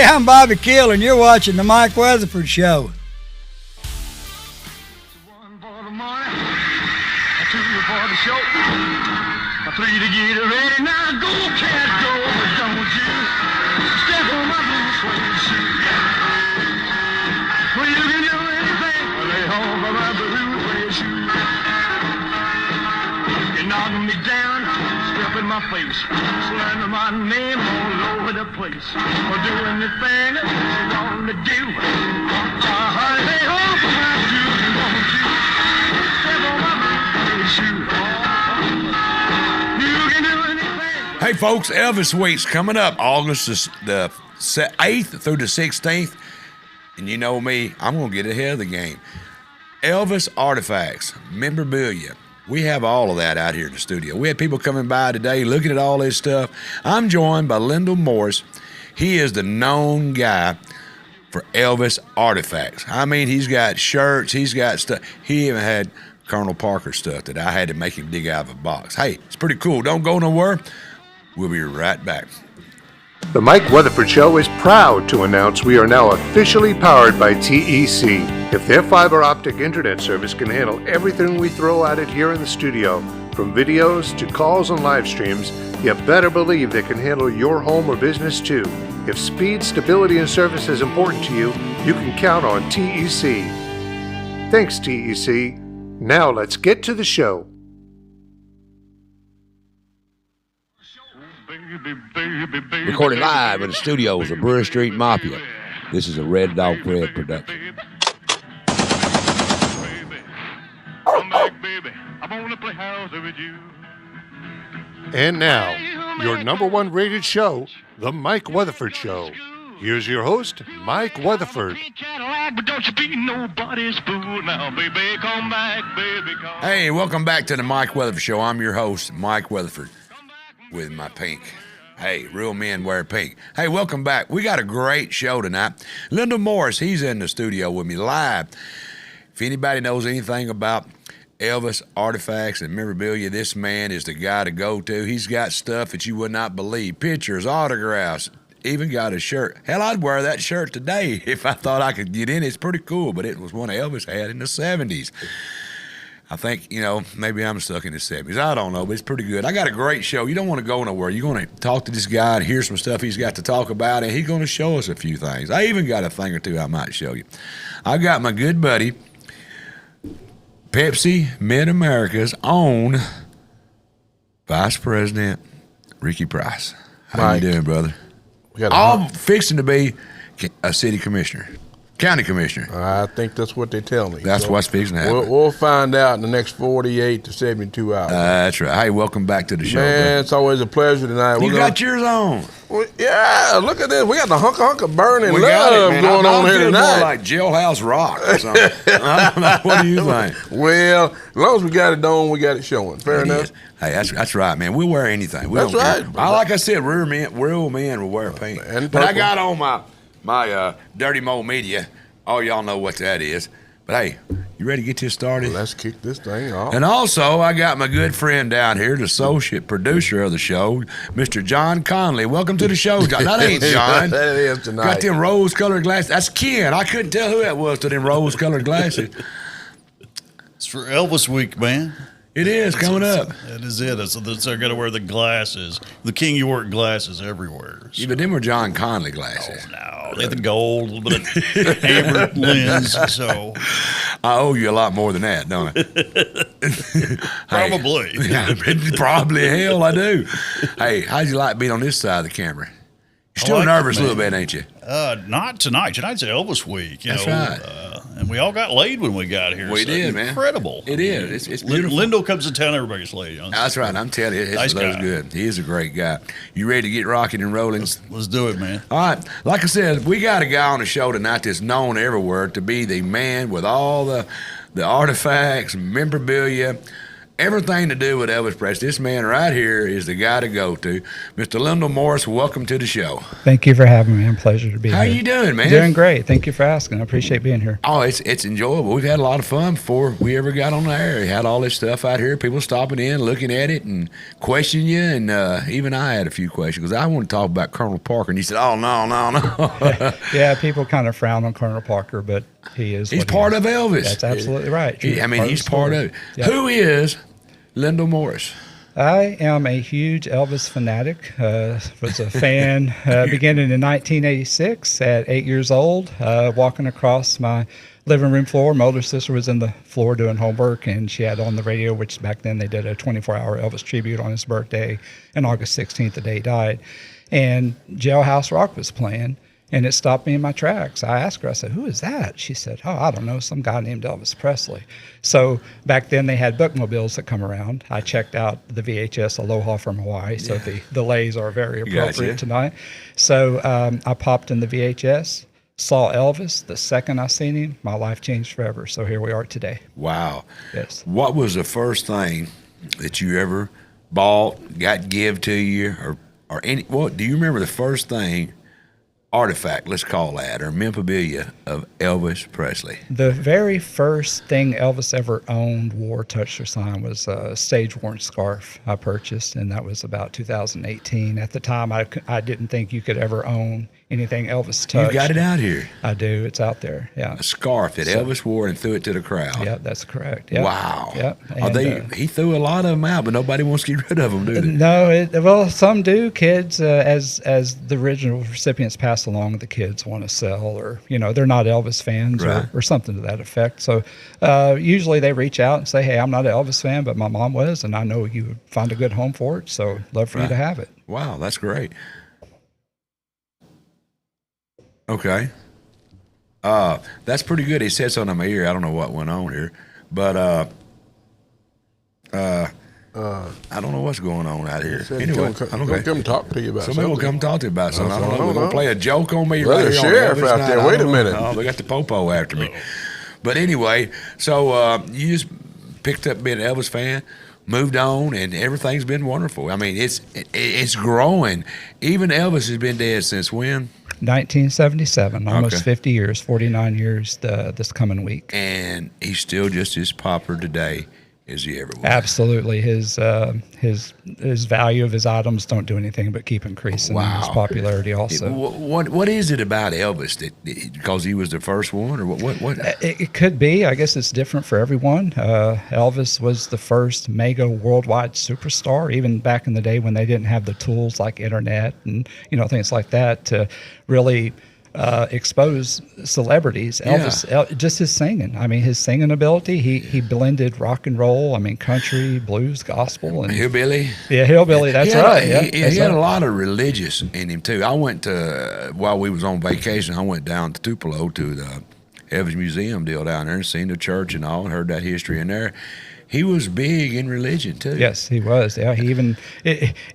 I'm Bobby Kill, and you're watching the Mike Weatherford Show. One for the morning, two for the show, three to get ready. Now go, cat, go, but don't you step on my blue suede shoe. Well, you can do anything, lay home for my blue suede shoe. You knock me down, step in my face, slander my name all over the place. Or do anything that you want to do. Lay home for my blue, don't you step on my blue shoe. You can do anything. Hey, folks, Elvis Week's coming up August the 8th through the 16th. And you know me, I'm going to get ahead of the game. Elvis Artifacts, memorabilia. We have all of that out here in the studio. We had people coming by today looking at all this stuff. I'm joined by Lyndell Morris. He is the known guy for Elvis Artifacts. I mean, he's got shirts, he's got stuff. He even had Colonel Parker stuff that I had to make him dig out of a box. Hey, it's pretty cool. Don't go nowhere. We'll be right back. The Mike Weatherford Show is proud to announce we are now officially powered by TEC. If their fiber optic internet service can handle everything we throw at it here in the studio, from videos to calls and live streams, you better believe they can handle your home or business too. If speed, stability, and service is important to you, you can count on TEC. Thanks, TEC. Now let's get to the show. Recorded live in the studios of Brewer Street Mafia. This is a Red Dog Fred production. Come back, baby. I wanna play house with you. And now, your number one rated show, The Mike Weatherford Show. Here's your host, Mike Weatherford. Cadillac, but don't you be nobody's fool now, baby. Come back, baby. Come. Hey, welcome back to the Mike Weatherford Show. I'm your host, Mike Weatherford, with my pink. Hey, real men wear pink. Hey, welcome back. We got a great show tonight. Lyndell Morris, he's in the studio with me live. If anybody knows anything about Elvis Artifacts and memorabilia, this man is the guy to go to. He's got stuff that you would not believe. Pictures, autographs, even got a shirt. Hell, I'd wear that shirt today if I thought I could get in. It's pretty cool, but it was one Elvis had in the 70s. I think, maybe I'm stuck in the 70s. I don't know, but it's pretty good. I got a great show. You don't want to go nowhere. You're going to talk to this guy and hear some stuff he's got to talk about, and he's going to show us a few things. I even got a thing or two I might show you. I got my good buddy, Pepsi Mid-America's own Vice President Ricky Price. How Mike, you doing, brother? I'm fixing to be a city commissioner. County commissioner. I think that's what they tell me. That's what's fixing to happen. We'll find out in the next 48 to 72 hours. That's right. Hey, welcome back to the show. Man, it's always a pleasure tonight. You got yours on. Yeah, look at this. We got the hunk of burning We love got it, man. going on here feeling tonight. more like Jailhouse Rock or something. I don't know. What do you think? Well, as long as we got it on, we got it showing. Fair enough. Hey, that's right, man. We'll wear anything. We That's don't right. care. Like I said, real men will wear pink. And but I purple. got on my Dirty Mo Media. Oh, y'all know what that is. But hey, you ready to get this started? Let's kick this thing off. And also, I got my good friend down here, the associate producer of the show, Mr. John Conley. Welcome to the show, John. That ain't John. That is tonight. Got them rose-colored glasses. That's Ken. I couldn't tell who that was to them rose-colored glasses. It's for Elvis Week, man. It is coming up. That is it. They're going to wear the glasses, the King York glasses everywhere. So. Yeah, but them were John Conley glasses. Oh, no. They have the gold, a little bit of amber lens. So I owe you a lot more than that, don't I? probably. Hey, probably. Hell, I do. Hey, how'd you like being on this side of the camera? You're still nervous a little bit, ain't you? Not tonight. Tonight's Elvis Week. That's right. And we all got laid when we got here. We did, man. Incredible. It is. It's beautiful. Lyndell comes to town, everybody gets laid. That's right. I'm telling you, it's Nice guy. good. He is a great guy. You ready to get rocking and rolling? Let's do it, man. All right. Like I said, we got a guy on the show tonight that's known everywhere to be the man with all the artifacts, memorabilia, everything to do with Elvis Presley. This man right here is the guy to go to. Mr. Lyndell Morris, welcome to the show. Thank you for having me. I'm a pleasure to be How here. you doing, man? Doing great. Thank you for asking. I appreciate being here. Oh, it's enjoyable. We've had a lot of fun before we ever got on the air. We had all this stuff out here, people stopping in, looking at it, and questioning you. And even I had a few questions because I want to talk about Colonel Parker. And you said, oh, no. Yeah, people kind of frown on Colonel Parker, but he's part of Elvis. That's absolutely right. He's part of it. Yep. Who is Lyndell Morris? I am a huge Elvis fanatic. Was a fan beginning in 1986 at 8 years old, walking across my living room floor. My older sister was in the floor doing homework, and she had on the radio, which back then they did a 24-hour Elvis tribute on his birthday, and August 16th, the day he died. And Jailhouse Rock was playing, and it stopped me in my tracks. I asked her, I said, who is that? She said, oh, I don't know, some guy named Elvis Presley. So back then they had bookmobiles that come around. I checked out the VHS Aloha from Hawaii, so the delays are very appropriate tonight. So I popped in the VHS, saw Elvis. The second I seen him, my life changed forever. So here we are today. Wow. Yes. What was the first thing that you ever bought, got give to you, or any? What do you remember the first thing? Artifact, let's call that, or memorabilia of Elvis Presley? The very first thing Elvis ever owned, wore, touched, or signed was a stage-worn scarf I purchased, and that was about 2018. At the time, I didn't think you could ever own anything Elvis touched. You got it out here. I do. It's out there, yeah. A scarf that Elvis wore and threw it to the crowd. Yeah, that's correct. Yep. Wow. Yep. He threw a lot of them out, but nobody wants to get rid of them, do they? No, well, some do. Kids, as the original recipients pass along, the kids want to sell, or they're not Elvis fans, right, or something to that effect. So usually they reach out and say, "Hey, I'm not an Elvis fan, but my mom was, and I know you would find a good home for it. So love for you to have it." Wow, that's great. Okay. That's pretty good. He said something in my ear. I don't know what went on here, but I don't know what's going on out here. Anyway, come talk to you about somebody will come talk to you about something. I don't know. We're going to play a joke on me right here. There's a sheriff out there. Wait a minute. Oh, they got the popo after me. But anyway, so you just picked up being an Elvis fan, moved on, and everything's been wonderful. I mean, it's growing. Even Elvis has been dead since when? 1977, almost 50 years, 49 years this coming week. And he's still just as popular today as he ever was. Absolutely. His value of his items don't do anything but keep increasing. Wow. His popularity also. What is it about Elvis that because he was the first one, or what? It could be. I guess it's different for everyone. Elvis was the first mega worldwide superstar, even back in the day when they didn't have the tools like internet and things like that to really expose celebrities. Elvis, just his singing. I mean, his singing ability. He blended rock and roll. I mean, country, blues, gospel, and hillbilly. Yeah, hillbilly. That's right. He had a lot of religious in him too. I went to while we was on vacation. I went down to Tupelo to the Elvis Museum deal down there and seen the church and all, and heard that history in there. He was big in religion too. Yes, he was. Yeah, he even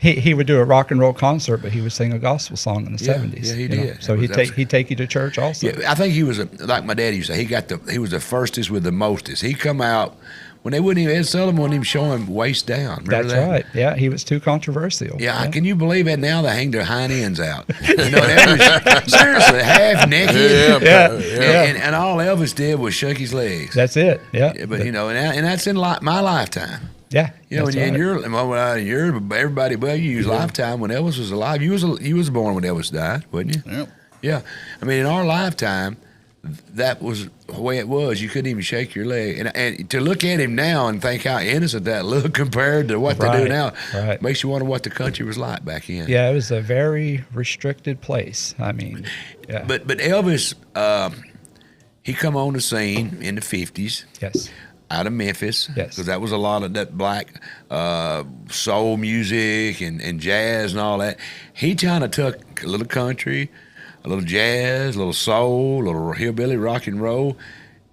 he would do a rock and roll concert, but he would sing a gospel song in the 70s. Yeah, he did. So he'd take you to church also. Yeah, I think he was like my daddy used to say. He was the firstest with the mostest. He come out when they wouldn't even Ed Sullivan wouldn't even show him waist down. Remember That's that? right. Yeah, he was too controversial. Yeah, can you believe that now they hang their hind ends out? Seriously, half naked. And all Elvis did was shake his legs. That's it. Yeah. But and that's in my lifetime. Yeah. In your everybody but you's lifetime when Elvis was alive. You was born when Elvis died, wasn't you? Yep. Yeah. I mean, in our lifetime, that was the way it was. You couldn't even shake your leg. And to look at him now and think how innocent that looked compared to what they do now, makes you wonder what the country was like back then. Yeah, it was a very restricted place. I mean, yeah. But Elvis, he come on the scene in the 50s. Yes. Out of Memphis. Yes. Because that was a lot of that black soul music and jazz and all that. He kind of took a little country, a little jazz, a little soul, a little hillbilly rock and roll,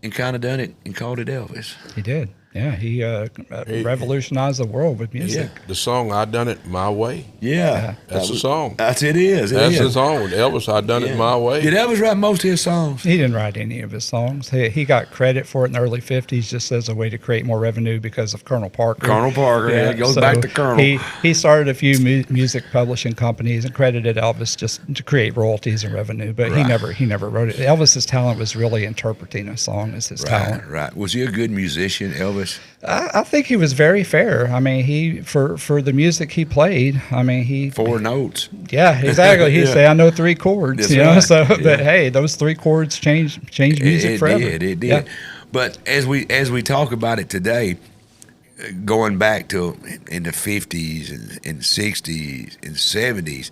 and kind of done it and called it Elvis. He did. Yeah, he revolutionized the world with music. The song "I Done It My Way." Yeah. That's the song. That's it is. That's the song with Elvis. I done it my way. Did Elvis write most of his songs? He didn't write any of his songs. He got credit for it in the early 50s just as a way to create more revenue because of Colonel Parker. Colonel Parker, yeah, it goes back to Colonel. He started a few music publishing companies and credited Elvis just to create royalties and revenue, but he never wrote it. Elvis's talent was really interpreting a song as his talent. Right. Was he a good musician, Elvis? I think he was very fair. I mean, he for the music he played. I mean, he 4 notes. Yeah, exactly. He'd say, "I know 3 chords." That's you know, right. so but hey, those 3 chords changed music forever. It did. Yeah. But as we talk about it today, going back to in the 50s and 60s and 70s,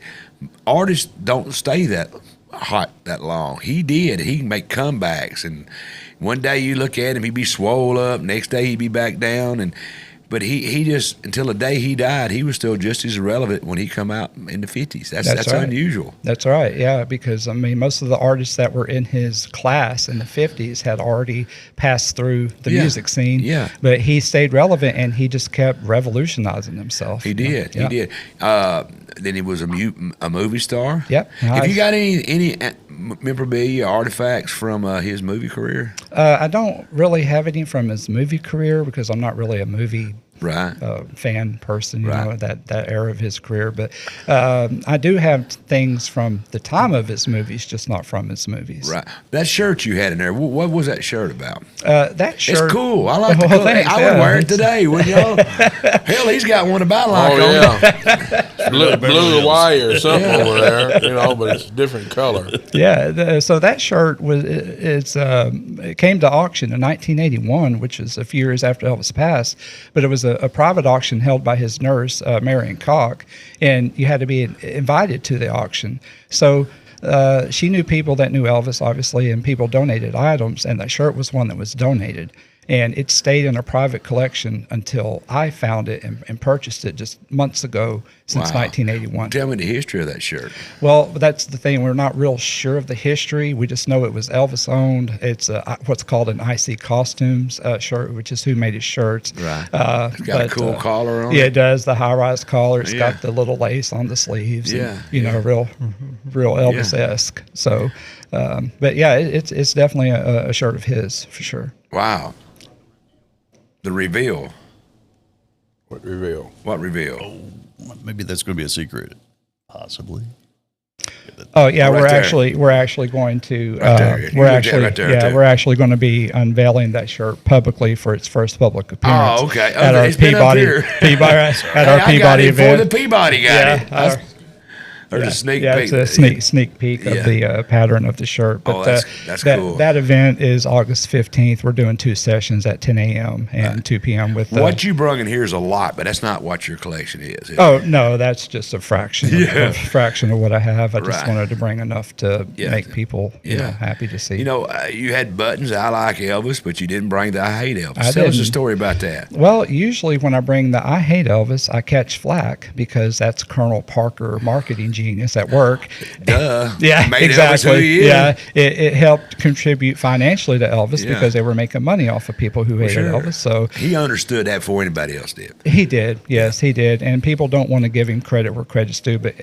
artists don't stay that hot that long. He did. He can make comebacks, and one day you look at him, he'd be swole up. Next day he'd be back down, but he just, until the day he died, he was still just as relevant when he come out in the 50s. That's right. unusual. That's right, yeah, because, I mean, most of the artists that were in his class in the 50s had already passed through the music scene. Yeah. But he stayed relevant, and he just kept revolutionizing himself. He did. Yeah. He did. Then he was a movie star. Yep. Have you got any memorabilia, artifacts from his movie career? I don't really have any from his movie career because I'm not really a movie fan person, you know, that era of his career. But I do have things from the time of his movies, just not from his movies. Right. That shirt you had in there, what was that shirt about? That shirt. It's cool. I like the color. Thanks, I would wear it today, wouldn't y'all? Hell, he's got one about like on it. Blue wire or something over there, you know, but it's a different color. Yeah, so that shirt it came to auction in 1981, which is a few years after Elvis passed, but it was a private auction held by his nurse, Marion Koch, and you had to be invited to the auction. So she knew people that knew Elvis, obviously, and people donated items, and that shirt was one that was donated. And it stayed in a private collection until I found it and purchased it just months ago, since 1981. Tell me the history of that shirt. Well, that's the thing. We're not real sure of the history. We just know it was Elvis owned. It's what's called an IC Costumes shirt, which is who made his shirts. Right. It's got a cool collar on it. Yeah, it does. The high-rise collar. It's got the little lace on the sleeves. Yeah. And, you know, real Elvis-esque. So, but yeah, it's definitely a shirt of his for sure. Wow. The reveal. What reveal? What reveal? Oh, maybe that's going to be a secret. Possibly. Oh yeah, Right we're actually going to We're actually going to be unveiling that shirt publicly for its first public appearance. Oh, okay. At our It's been up here. Peabody event. For the Peabody got it. Or the sneak peek. It's a sneak peek of the pattern of the shirt. But that's cool. That event is August 15th. We're doing 2 sessions at 10 a.m. and 2 p.m. with what you brung in here is a lot, but that's not what your collection is it? Oh no, that's just a fraction. A fraction of what I have. I just wanted to bring enough to make people happy to see. You know, you had buttons. I like Elvis, but you didn't bring the I hate Elvis. Tell us a story about that. Well, usually when I bring the I hate Elvis, I catch flack because that's Colonel Parker marketing genius at work. Duh. Yeah, Made exactly. Elvis who he is. Yeah, it helped contribute financially to Elvis because they were making money off of people who hated Elvis. So he understood that before anybody else did. He did. Yes, he did. And people don't want to give him credit where credit's due, but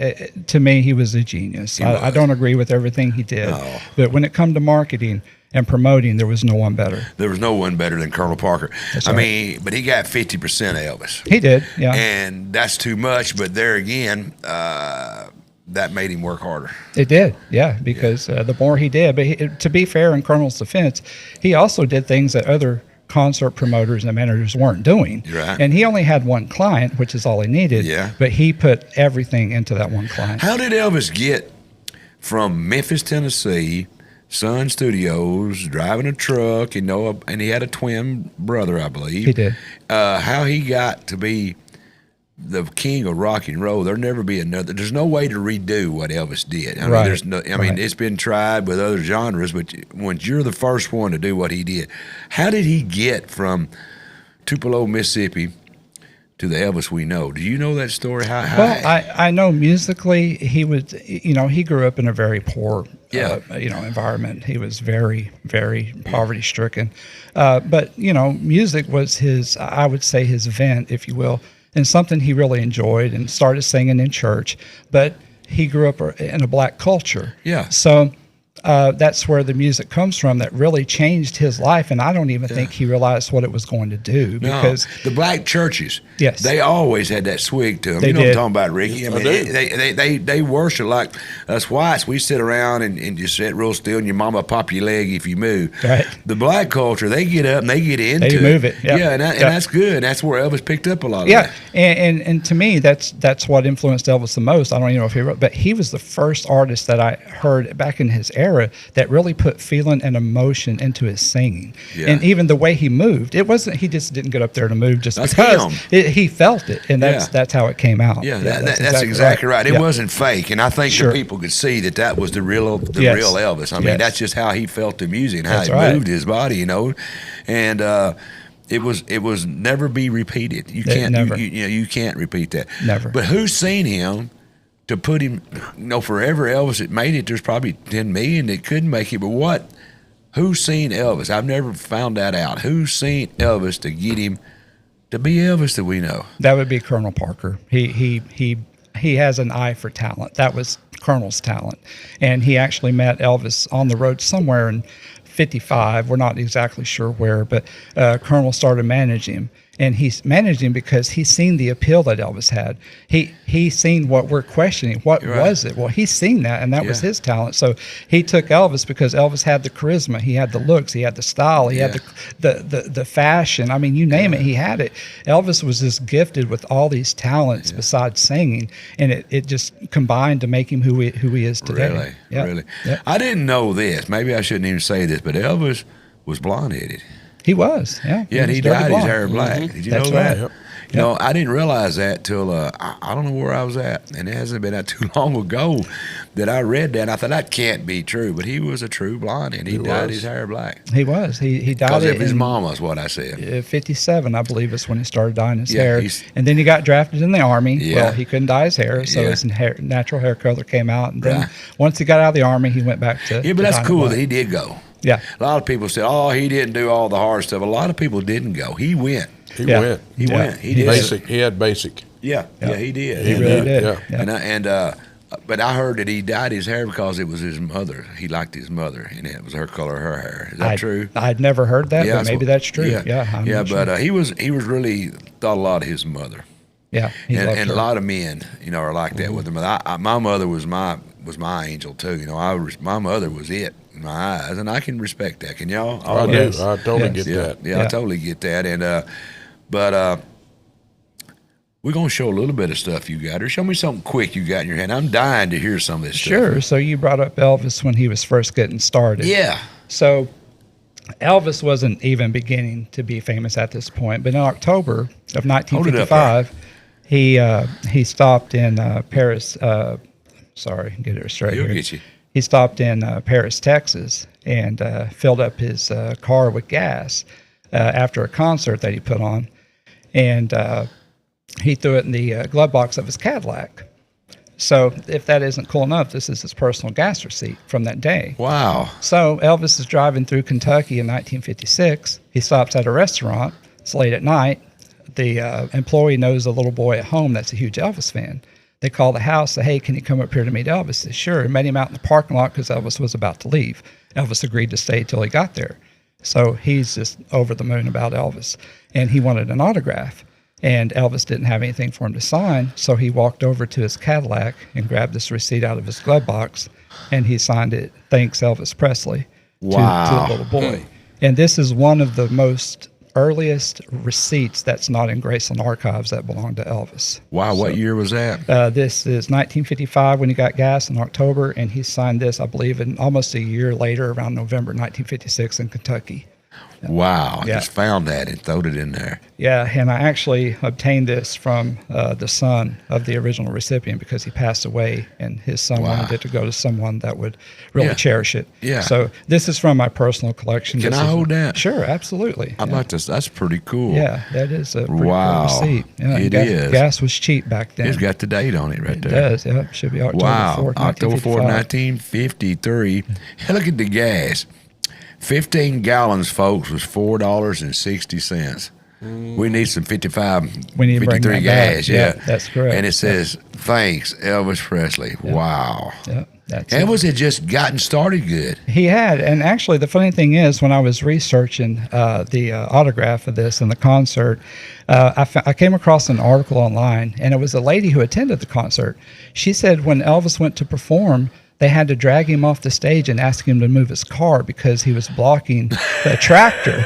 to me, he was a genius. I don't agree with everything he did, but when it come to marketing and promoting, there was no one better. There was no one better than Colonel Parker. That's I right. mean, but he got 50% of Elvis. He did, yeah. And that's too much, but there again, that made him work harder. It did, yeah, because the more he did, but to be fair in Colonel's defense, he also did things that other concert promoters and managers weren't doing. Right. And he only had one client, which is all he needed. Yeah. But he put everything into that one client. How did Elvis get from Memphis, Tennessee, Sun Studios, driving a truck, and he had a twin brother, I believe. He did. How he got to be the king of rock and roll. There'll never be another. There's no way to redo what Elvis did. I mean, there's no. I mean, it's been tried with other genres, but when you're the first one to do what he did, how did he get from Tupelo, Mississippi, to the Elvis we know? Do you know that story? Well, I know musically he was. He grew up in a very poor environment. He was very, very poverty stricken. But music was I would say his vent, if you will, and something he really enjoyed and started singing in church. But he grew up in a black culture. Yeah. So that's where the music comes from that really changed his life. And I don't even think he realized what it was going to do, because the black churches, yes, they always had that swig to them. They you know did. what I'm talking about, Ricky? I mean, they worship like us whites. We sit around and just sit real still, and your mama pop your leg if you move. Right. The black culture, they get up and they get into They move it. Yep. Yeah, and that's good. That's where Elvis picked up a lot of yeah, that. and to me, that's what influenced Elvis the most. I don't even know if he wrote, but he was the first artist that I heard back in his era that really put feeling and emotion into his singing. Yeah. And even the way he moved, it wasn't, he just didn't get up there to move just That's because him. he felt it, and that's how it came out. Yeah, that's exactly right. It Yeah. wasn't fake, and I think Sure. the people could see that was the real Yes. real Elvis. I mean, Yes. that's just how he felt the music and how That's he right. moved his body, and it was never be repeated. You can't never. you can't repeat that. Never. But who's seen him to put him? Forever Elvis that made it. There's probably 10 million that couldn't make it. But who's seen Elvis? I've never found that out. Who's seen Elvis to get him to be Elvis that we know? That would be Colonel Parker. He has an eye for talent. That was Colonel's talent, and he actually met Elvis on the road somewhere in '55. We're not exactly sure where, but Colonel started managing him, and he's managed him because he's seen the appeal that Elvis had. He's seen what we're questioning. What Right. was it? Well, he's seen that, and that was Yeah. his talent. So he took Elvis because Elvis had the charisma, he had the looks, he had the style, he had the fashion. I mean, you name it, he had it. Elvis was just gifted with all these talents besides singing, and it just combined to make him who he is today. Really, Yeah. really. Yeah. I didn't know this. Maybe I shouldn't even say this, but Elvis was blonde-headed. He was, yeah. Yeah, and was he dirty dyed his blonde. hair black. Did you That's know that? right. Yep. You know, I didn't realize that till I don't know where I was at, and it hasn't been that too long ago that I read that. And I thought that can't be true, but he was a true blonde, and he dyed was. his hair black He was. He died because of his in mama, is what I said. 57, I believe, is when he started dyeing his Yeah, hair. he's- And then he got drafted in the Army. Yeah. Well, he couldn't dye his hair, so Yeah. his natural hair color came out. And then Right. once he got out of the Army, he went back to Yeah, but to that's dyeing cool black. that he did go. Yeah. A lot of people said, "Oh, he didn't do all the hard stuff." A lot of people didn't go. He went. He Yeah. went. He Yeah. went. He did. Basic. He had basic. Yeah, he did. He really did. Yeah. Yeah. But I heard that he dyed his hair because it was his mother. He liked his mother, and it was her color of her hair. Is that true? I'd never heard that, but maybe that's true. Yeah, I'm not but sure. he was really thought a lot of his mother, Yeah, he loved and her. a lot of men, are like that with them. My mother was my angel too. My mother was it in my eyes, and I can respect that. Can y'all? I do. Yes. I totally Yes. get that. Yeah, I totally get that. And but we're gonna show a little bit of stuff you got, or show me something quick you got in your hand. I'm dying to hear some of this stuff. Sure. So you brought up Elvis when he was first getting started. Yeah. So Elvis wasn't even beginning to be famous at this point, but in October of 1955, he stopped in Paris. Sorry, get it straight He'll here. get you. He stopped in Paris, Texas, and filled up his car with gas after a concert that he put on, and he threw it in the glove box of his Cadillac. So if that isn't cool enough, this is his personal gas receipt from that day. Wow. So Elvis is driving through Kentucky in 1956. He stops at a restaurant. It's late at night. The employee knows a little boy at home that's a huge Elvis fan. They call the house, say, "Hey, can you come up here to meet Elvis?" He says, "Sure." And met him out in the parking lot because Elvis was about to leave. Elvis agreed to stay till he got there. So he's just over the moon about Elvis. And he wanted an autograph. And Elvis didn't have anything for him to sign, so he walked over to his Cadillac and grabbed this receipt out of his glove box, and he signed it, "Thanks, Elvis Presley," to the little boy. And this is one of the most earliest receipts that's not in Graceland archives that belong to Elvis. Wow, what year was that? This is 1955 when he got gas in October, and he signed this, I believe, in almost a year later, around November 1956 in Kentucky. Wow. Yeah. Just found that and throwed it in there. Yeah, and I actually obtained this from the son of the original recipient because he passed away, and his son wanted it to go to someone that would really cherish it. Yeah. So this is from my personal collection. Can I hold that? Sure, absolutely. I'd like to. That's pretty cool. Yeah, that is a pretty Wow. cool receipt. Yeah, It is. Gas was cheap back then. It's got the date on it right It there. does. Yeah, it should be October Wow. 4th, October 4th, 1953. Look at the gas. 15 gallons, folks, was $4.60. We need some 55, We need to bring 53 that back. gas. Yeah, that's correct. And it says, thanks, Elvis Presley. Wow. Yeah, that's And it. was it just gotten started good? He had, and actually, the funny thing is, when I was researching the autograph of this and the concert, I came across an article online, and it was a lady who attended the concert. She said when Elvis went to perform, they had to drag him off the stage and ask him to move his car because he was blocking the tractor.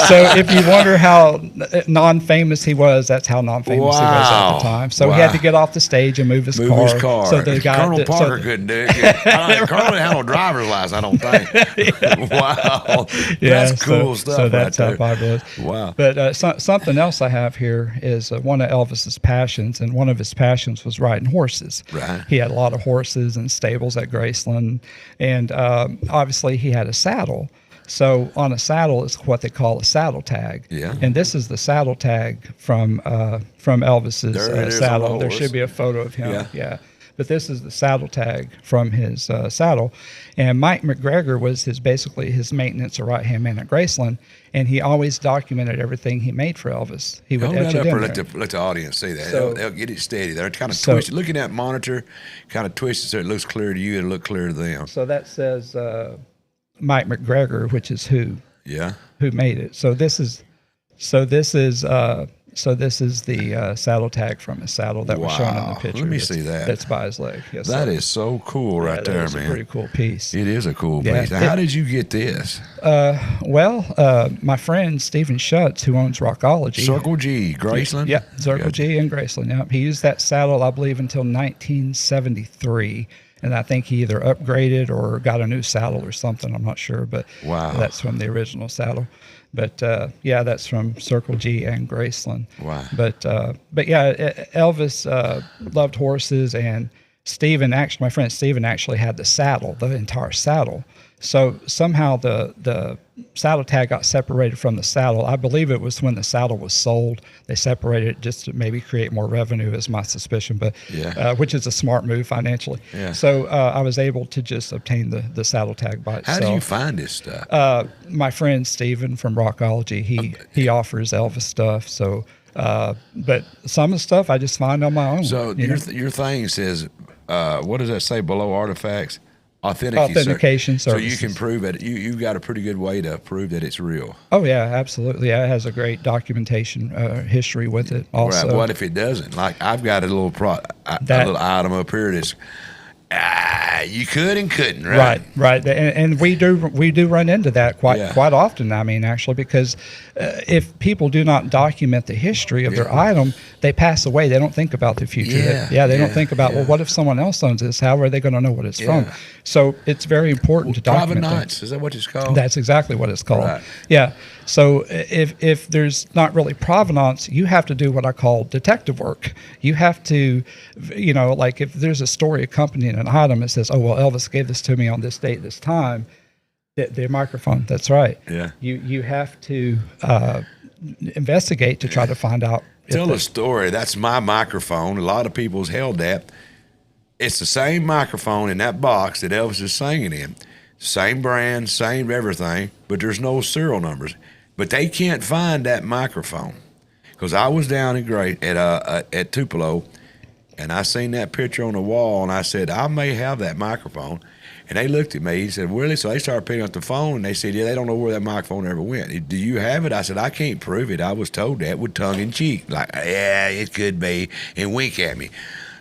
So if you wonder how non-famous he was, that's how non-famous he was at the time. So he had to get off the stage and move his car. So the guy, Colonel Parker couldn't do it. Colonel had no driver's license, I don't think. Wow. That's cool stuff. So that's right how popular it is. Wow. But something else I have here is one of Elvis's passions, and one of his passions was riding horses. Right. He had a lot of horses and stables at Graceland, and obviously he had a saddle. So on a saddle is what they call a saddle tag. Yeah. And this is the saddle tag from Elvis's There it is on saddle. the There horse. should be a photo of him. Yeah. But this is the saddle tag from his saddle. And Mike McGregor was basically his maintenance or right-hand man at Graceland, and he always documented everything he made for Elvis. He would Hold etch that it up in or there. let the audience see that. So- they'll get it steady. They're kind of So- twisted. Looking at monitor, kind of twisted so it looks clear to you. It'll look clear to them. So that says Mike McGregor, which is who Yeah. made it. So this is the saddle tag from his saddle that was shown in the Wow. picture. Let me see that. That's by his leg. Yes, That sir. is so cool right that there, is man. a pretty cool piece. It is a cool Yeah, piece. Now, how did you get this? My friend Stephen Schutz, who owns Rockology. Circle G, Graceland? Yeah, Circle Gotcha. G and Graceland. Yeah, he used that saddle, I believe, until 1973, and I think he either upgraded or got a new saddle or something. I'm not sure, but Wow. that's from the original saddle. But yeah, that's from Circle G and Graceland. Wow. But yeah, Elvis loved horses, and my friend Steven actually had the saddle, the entire saddle. So somehow the saddle tag got separated from the saddle. I believe it was when the saddle was sold. They separated it just to maybe create more revenue, is my suspicion, but which is a smart move financially. Yeah. So I was able to just obtain the saddle tag by itself. How do you find this stuff? My friend Steven from Rockology, he offers Elvis stuff. So, but some of the stuff I just find on my own. So your thing says, what does that say below artifacts? Authentication So services. you can prove it. You've got a pretty good way to prove that it's real. Oh yeah, absolutely. Yeah, it has a great documentation history with it. Also, Right. What if it doesn't? Like I've got a little a little item up here that's you could and couldn't, right? Right. And we do run into that quite often. I mean, actually, because if people do not document the history of their item, they pass away. They don't think about the future. They don't think about well, what if someone else owns this? How are they going to know what it's from? So it's very important to document Provenance, that. is that what it's called? That's exactly what it's called. Right. Yeah. So if there's not really provenance, you have to do what I call detective work. You have to, like if there's a story accompanying an item that says, oh, well, Elvis gave this to me on this date, this time, the microphone, that's right. Yeah. You have to investigate to try to find out. Tell a story. That's my microphone. A lot of people's held that. It's the same microphone in that box that Elvis is singing in. Same brand, same everything, but there's no serial numbers. But they can't find that microphone. Because I was down at Tupelo, and I seen that picture on the wall, and I said, I may have that microphone. And they looked at me. He said, really? So they started picking up the phone, and they said, yeah, they don't know where that microphone ever went. Do you have it? I said, I can't prove it. I was told that with tongue in cheek. Like, yeah, it could be, and wink at me.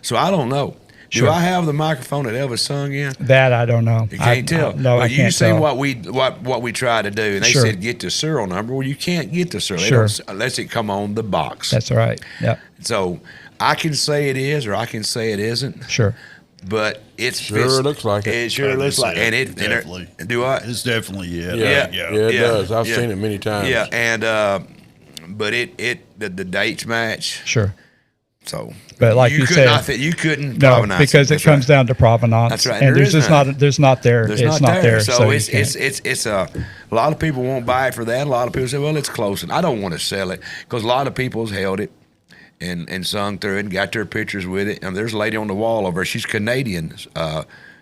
So I don't know. Sure. Do I have the microphone that Elvis sung in? That I don't know. You can't tell. No, I can't You seen tell. what we tried to do, and they Sure. said get the serial number. Well, you can't get the serial Sure. unless it come on the box. That's right. Yeah. So I can say it is, or I can say it isn't. Sure. but it's Sure looks like it. It sure looks like, and it definitely. Do I? It's definitely Yeah, it does. I've seen it many times. Yeah, and but the dates match. Sure. So, but like you said, you couldn't no, provenance because it comes down to provenance. That's right. And there's just not there. It's not there. So it's a lot of people won't buy it for that. A lot of people say, well, it's close, and I don't want to sell it because a lot of people's held it and sung through it and got their pictures with it. And there's a lady on the wall over there. She's Canadian.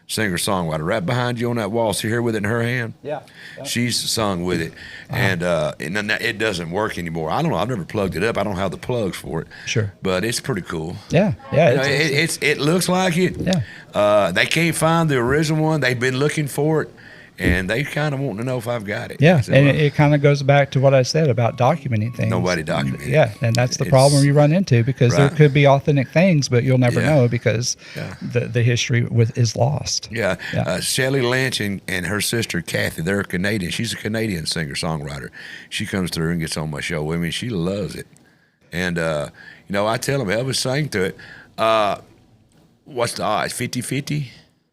Singer-songwriter right behind you on that wall. See her with it in her hand? Yeah. She's sung with it, and it doesn't work anymore. I don't know. I've never plugged it up. I don't have the plugs for it. Sure. But it's pretty cool. Yeah. It looks like it. Yeah. They can't find the original one. They've been looking for it, and they kind of want to know if I've got it. Yeah, so, and it kind of goes back to what I said about documenting things. Nobody documented. Yeah, and that's the problem you run into because there could be authentic things, but you'll never know because the history is lost. Yeah. Shelley Lynch and her sister Kathy, they're Canadian. She's a Canadian singer-songwriter. She comes through and gets on my show with me. She loves it. And, I tell them, Elvis sang to it. What's the odds, 50-50?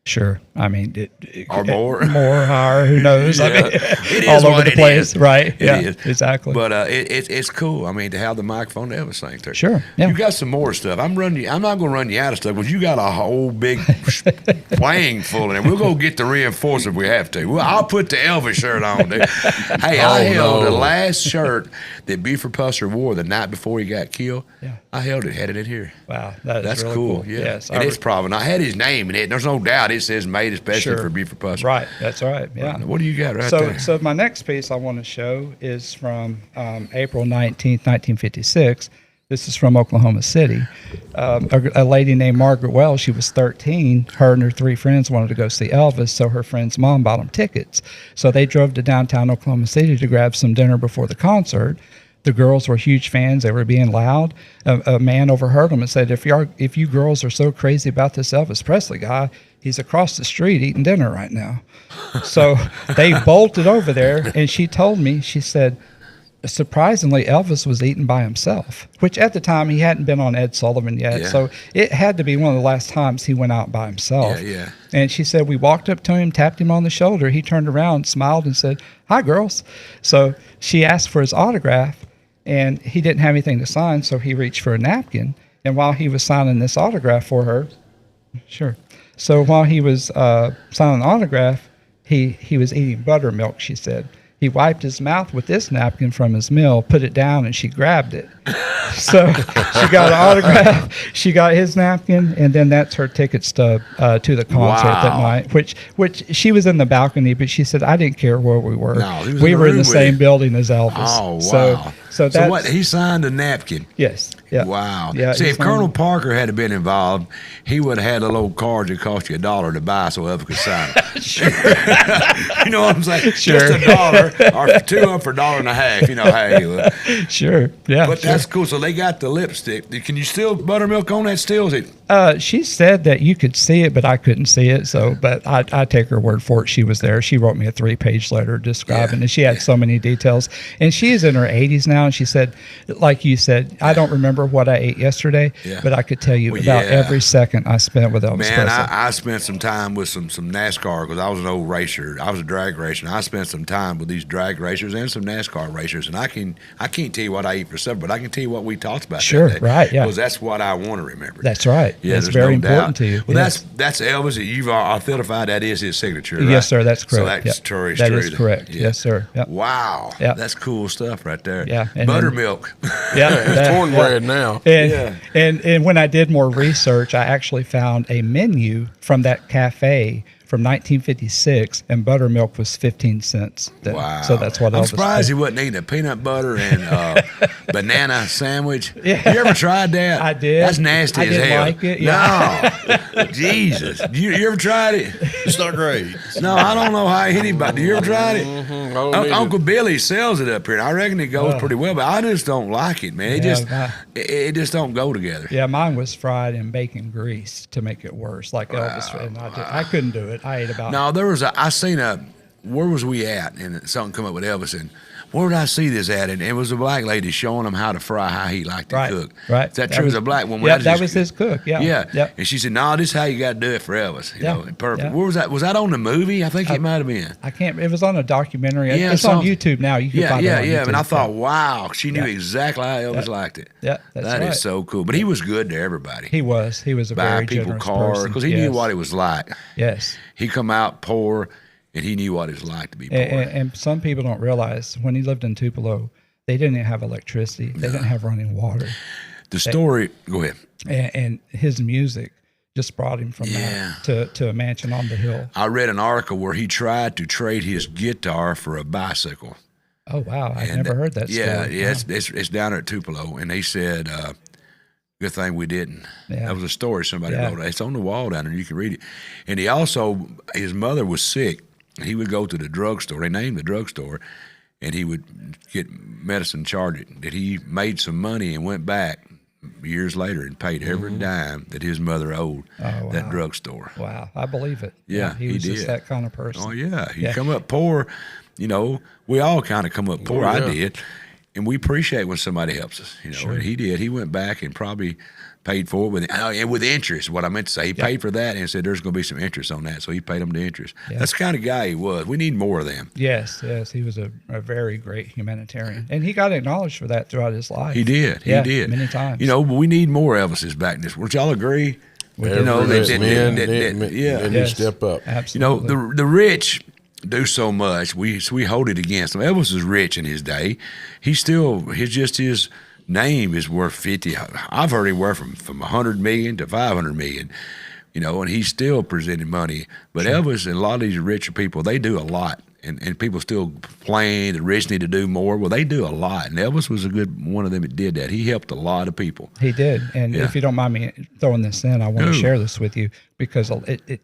Sure. I mean, or more, higher. Who knows? Yeah. I mean, it is all over the place, is. right? It is. Exactly. But it's cool. I mean, to have the microphone to Elvis sang through. Sure. Yeah. You got some more stuff. I'm not going to run you out of stuff because you got a whole big wang full in there. We'll go get the reinforcer if we have to. Well, I'll put the Elvis shirt on, dude. Hey, I held the last shirt that Buford Pusser wore the night before he got killed. Yeah. I held it, had it in here. Wow, that's really cool. Yeah, yes, and it's probably. I had his name in it. There's no doubt it says made especially for Buford Pusser. Right, that's right. Yeah. What do you got there? So my next piece I want to show is from April 19th, 1956. This is from Oklahoma City. A lady named Margaret Wells, she was 13. Her and her 3 friends wanted to go see Elvis, so her friend's mom bought them tickets. So they drove to downtown Oklahoma City to grab some dinner before the concert. The girls were huge fans. They were being loud. A man overheard them and said, if you girls are so crazy about this Elvis Presley guy, he's across the street eating dinner right now. So they bolted over there, and she told me, she said, surprisingly, Elvis was eating by himself, which at the time he hadn't been on Ed Sullivan yet. Yeah. So it had to be one of the last times he went out by himself. Yeah. And she said, we walked up to him, tapped him on the shoulder. He turned around, smiled, and said, hi, girls. So she asked for his autograph, and he didn't have anything to sign, so he reached for a napkin. And while he was signing this autograph for her, so while he was signing the autograph, he was eating buttermilk, she said. He wiped his mouth with this napkin from his meal, put it down, and she grabbed it. So she got an autograph, she got his napkin, and then that's her ticket stub to the concert that night, which she was in the balcony, but she said, I didn't care where we were. No, we were in the same building as Elvis. Oh, wow. So what, he signed a napkin? Yes. Yeah. Wow. Yeah, see, if Colonel Parker had been involved, he would have had a little cards that cost you $1 to buy so Elvis could sign it. Sure. You know what I'm saying? Sure. Just $1 or 2 of them for $1.50. You know, hey. Sure. Yeah. But that's cool. So they got the lipstick. Can you still buttermilk on that still? Is it? She said that you could see it, but I couldn't see it. So, but I take her word for it. She was there. She wrote me a 3-page letter describing, and she had so many details. And she is in her 80s now, and she said, like you said, I don't remember what I ate yesterday, but I could tell you about every second I spent with Elvis Presley. I spent some time with some NASCAR because I was an old racer. I was a drag racer, and I spent some time with these drag racers and some NASCAR racers. And I can't tell you what I eat for supper, but I can tell you what we talked about. Sure, that day, right, yeah. Because that's what I want to remember. That's right. Yeah, that's very important to you. Well, that's Elvis. You've authentified that is his signature, right? Yes, sir. That's correct. So that's true. That is correct. Yeah. Yes, sir. Yep. Wow. Yep. That's cool stuff right there. Yeah. And buttermilk. It's cornbread now. And when I did more research, I actually found a menu from that cafe from 1956, and buttermilk was 15 cents. Then. Wow. So that's what I'm Elvis surprised paid. he wasn't eating a peanut butter and banana sandwich. Yeah. You ever tried that? I did. That's nasty I as didn't hell. like it. Yeah. No. Jesus. You ever tried it? It's not great. No, I don't know how anybody. You ever tried it? Mm-hmm. Uncle Billy sells it up here. And I reckon it goes pretty well, but I just don't like it, man. It just don't go together. Yeah, mine was fried in bacon grease to make it worse, like Elvis. And I couldn't do it. I ate about. No, I seen a where was we at? And something come up with Elvis, and where did I see this at? And it was a black lady showing him how to fry, how he liked to cook. Right. Is that true? It was a black woman. Yeah, that was his cook. Yeah. Yeah. Yep. And she said, "No, this is how you got to do it for Elvis." You know, perfect. Yeah. Where was that? Was that on the movie? I think it might have been. I can't. It was on a documentary. Yeah, it's on YouTube now. You can find it on YouTube. And I thought, wow, she knew exactly how Elvis liked it. Yeah, that's That right. is so cool. But he was good to everybody. He was. He was a Buy very people generous cars person. because he knew what it was like. Yes. He come out poor, and he knew what it was like to be poor. And some people don't realize when he lived in Tupelo, they didn't even have electricity. They didn't have running water. The story. Go ahead. And his music just brought him from that to a mansion on the hill. I read an article where he tried to trade his guitar for a bicycle. Oh wow! I've never heard that story. Yeah, Wow. it's down there at Tupelo, and he said, "Good thing we didn't." Yeah. That was a story somebody wrote. It's on the wall down there. You can read it. And he also, his mother was sick, and he would go to the drugstore. They named the drugstore, and he would get medicine, charge it. That he made some money and went back years later and paid every dime that his mother owed that drugstore. Wow, I believe it. Yeah, he was did. just that kind of person. Oh yeah, he come up poor. You know, we all kind of come up poor. I did, and we appreciate when somebody helps us. You know, and he did. He went back and probably paid for it with interest. What I meant to say, he paid for that and said there's going to be some interest on that, so he paid them the interest. Yeah. That's the kind of guy he was. We need more of them. Yes, he was a very great humanitarian, and he got acknowledged for that throughout his life. He did. He did many times. You know, but we need more Elvises back in this. Would y'all agree? You know, they need to step up. Absolutely. You know, the rich do so much. We hold it against them. Elvis was rich in his day. He still his name is worth 50. I've heard anywhere from 100 million to 500 million. You know, and he's still presenting money. But Elvis and a lot of these richer people, they do a lot. And people still complain the rich need to do more. Well, they do a lot. And Elvis was a good one of them that did that. He helped a lot of people. He did. And if you don't mind me throwing this in, I want to share this with you because it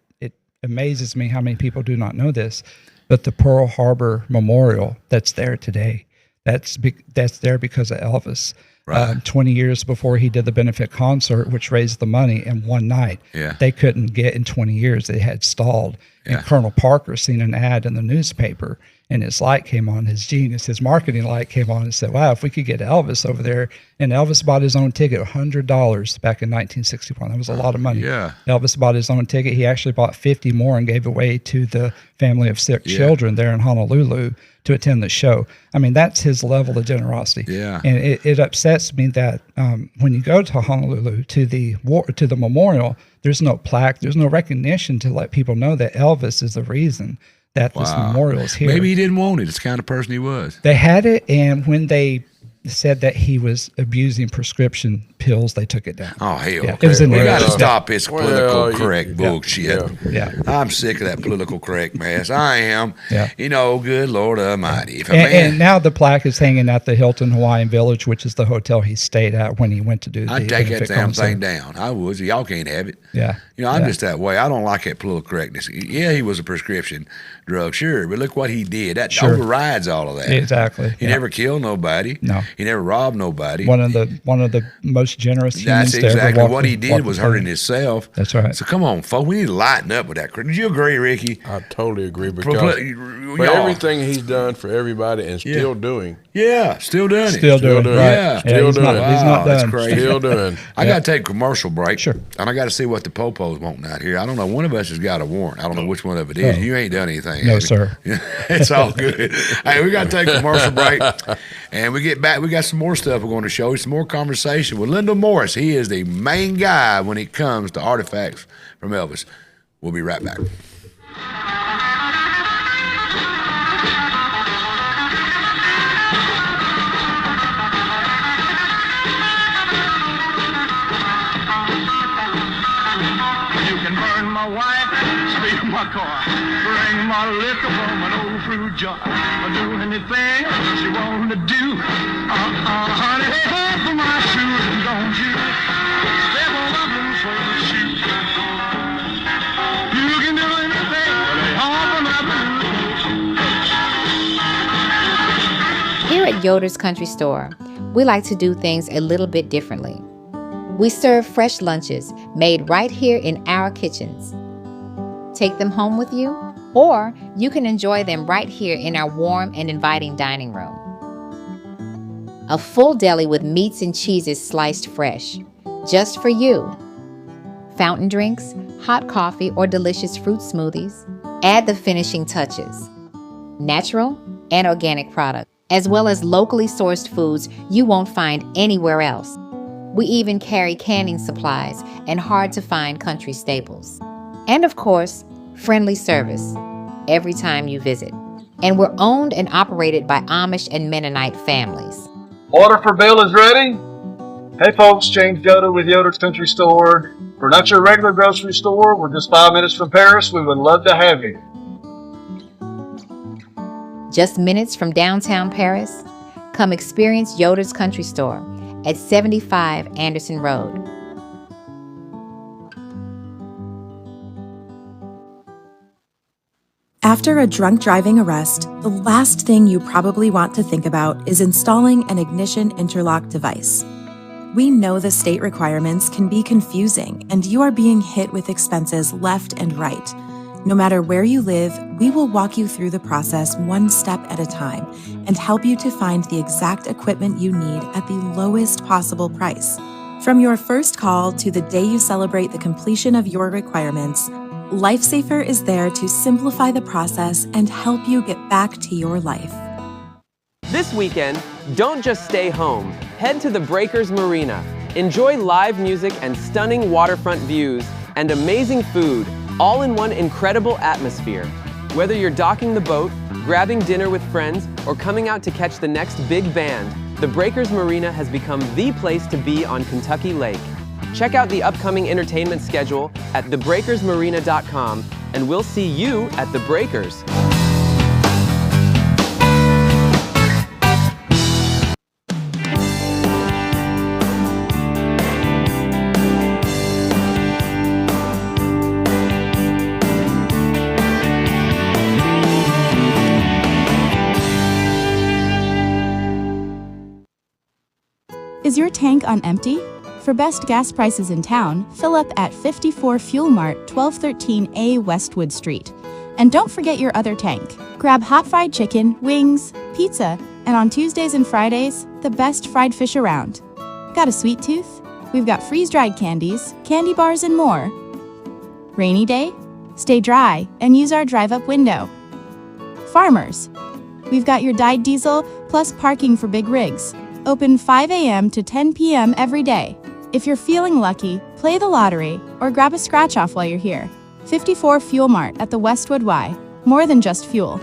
amazes me how many people do not know this. But the Pearl Harbor Memorial that's there today, that's there because of Elvis. Right. 20 years before he did the benefit concert, which raised the money in one night. Yeah. They couldn't get in 20 years. They had stalled. Yeah. And Colonel Parker seen an ad in the newspaper, and his light came on, his genius, his marketing light came on and said, wow, if we could get Elvis over there. And Elvis bought his own ticket, $100 back in 1961. That was a lot of money. Yeah. Elvis bought his own ticket. He actually bought 50 more and gave away to the family of sick children there in Honolulu to attend the show. I mean, that's his level of generosity. Yeah. And it upsets me that when you go to Honolulu to the memorial, there's no plaque, there's no recognition to let people know that Elvis is the reason that this memorial is here. Maybe he didn't want it. It's the kind of person he was. They had it, and when they said that he was abusing prescription pills, they took it down. Oh, hell. Yeah, it was in We there. got to stop this political correct bullshit. Yeah. I'm sick of that political correct mess. I am. Yeah. You know, good Lord Almighty. If a And now the plaque is hanging at the Hilton Hawaiian Village, which is the hotel he stayed at when he went to do the I'd take that benefit damn concert. thing down. I would. Y'all can't have it. Yeah. You know, I'm just that way. I don't like that political correctness. Yeah, he was a prescription drug, sure, but look what he did. That overrides all of that. Exactly. He never killed nobody. No. He never robbed nobody. One of the most generous humans That's to ever exactly walk what he did was the planet. hurting himself. That's right. So come on, folks. We need to lighten up with that. Did you agree, Ricky? I totally agree because for y'all- everything he's done for everybody and still doing. Yeah, still doing it. Still doing it. doing Right. it. Yeah. Still he's doing not, it. He's not Wow, that's done. crazy. Still doing. I got to take a commercial break. Sure. And I got to see what the Popo's wanting out here. I don't know. One of us has got a warrant. I don't know which one of it is. Oh. You ain't done anything. No, have you? sir. It's all good. Hey, we got to take a commercial break. And we get back. We got some more stuff we're going to show you. Some more conversation with Lyndell Morris. He is the main guy when it comes to artifacts from Elvis. We'll be right back. You can burn my wife, steal my car, bring my liquor from an old fruit jar, or do anything you want to do. Honey, hey, for my shoes, and don't you step on up and swing the shoes. You can do anything, but they hard for my blues. Here at Yoder's Country Store, we like to do things a little bit differently. We serve fresh lunches made right here in our kitchens. Take them home with you Or you can enjoy them right here in our warm and inviting dining room. A full deli with meats and cheeses sliced fresh, just for you. Fountain drinks, hot coffee, or delicious fruit smoothies. Add the finishing touches. Natural and organic products, as well as locally sourced foods you won't find anywhere else. We even carry canning supplies and hard-to-find country staples. And of course, friendly service every time you visit. And we're owned and operated by Amish and Mennonite families. Order for Bill is ready. Hey folks, James Yoder with Yoder's Country Store. We're not your regular grocery store. We're just 5 minutes from Paris. We would love to have you. Just minutes from downtown Paris? Come experience Yoder's Country Store at 75 Anderson Road. After a drunk driving arrest, the last thing you probably want to think about is installing an ignition interlock device. We know the state requirements can be confusing, and you are being hit with expenses left and right. No matter where you live, we will walk you through the process one step at a time and help you to find the exact equipment you need at the lowest possible price. From your first call to the day you celebrate the completion of your requirements, LifeSafer is there to simplify the process and help you get back to your life. This weekend, don't just stay home. Head to the Breakers Marina. Enjoy live music and stunning waterfront views and amazing food, all in one incredible atmosphere. Whether you're docking the boat, grabbing dinner with friends, or coming out to catch the next big band, the Breakers Marina has become the place to be on Kentucky Lake. Check out the upcoming entertainment schedule at thebreakersmarina.com, and we'll see you at the Breakers. Is your tank on empty? For best gas prices in town, fill up at 54 Fuel Mart, 1213A Westwood Street. And don't forget your other tank. Grab hot fried chicken, wings, pizza, and on Tuesdays and Fridays, the best fried fish around. Got a sweet tooth? We've got freeze-dried candies, candy bars, and more. Rainy day? Stay dry and use our drive-up window. Farmers? We've got your dyed diesel plus parking for big rigs. Open 5 a.m. to 10 p.m. every day. If you're feeling lucky, play the lottery or grab a scratch-off while you're here. 54 Fuel Mart at the Westwood Y. More than just fuel.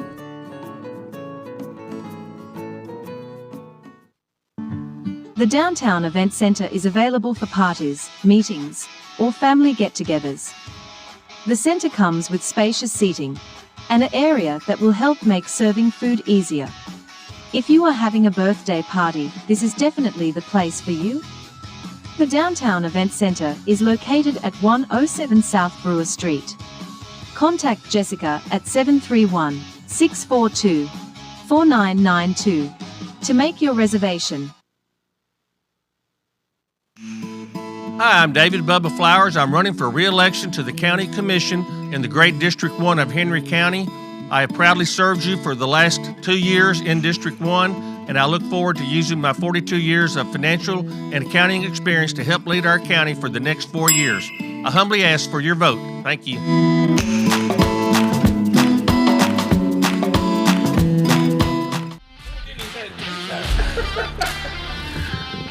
The Downtown Event Center is available for parties, meetings, or family get-togethers. The center comes with spacious seating and an area that will help make serving food easier. If you are having a birthday party, this is definitely the place for you. The Downtown Event Center is located at 107 South Brewer Street. Contact Jessica at 731-642-4992 to make your reservation. Hi, I'm David Bubba Flowers. I'm running for re-election to the County Commission in the Great District 1 of Henry County. I have proudly served you for the last 2 years in District 1, and I look forward to using my 42 years of financial and accounting experience to help lead our county for the next 4 years. I humbly ask for your vote. Thank you.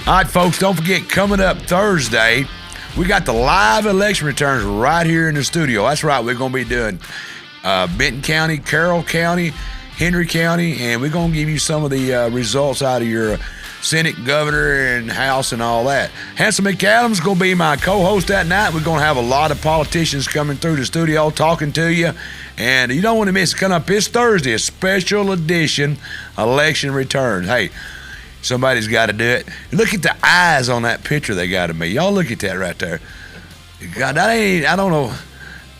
All right, folks, don't forget, coming up Thursday, we got the live election returns right here in the studio. That's right, we're going to be doing Benton County, Carroll County, Henry County, and we're going to give you some of the results out of your Senate, Governor, and House and all that. Hanson McAdams going to be my co-host that night. We're going to have a lot of politicians coming through the studio talking to you, and you don't want to miss it. Coming up this Thursday, a special edition election return. Hey, somebody's got to do it. Look at the eyes on that picture they got of me. Y'all look at that right there. God, that ain't, I don't know.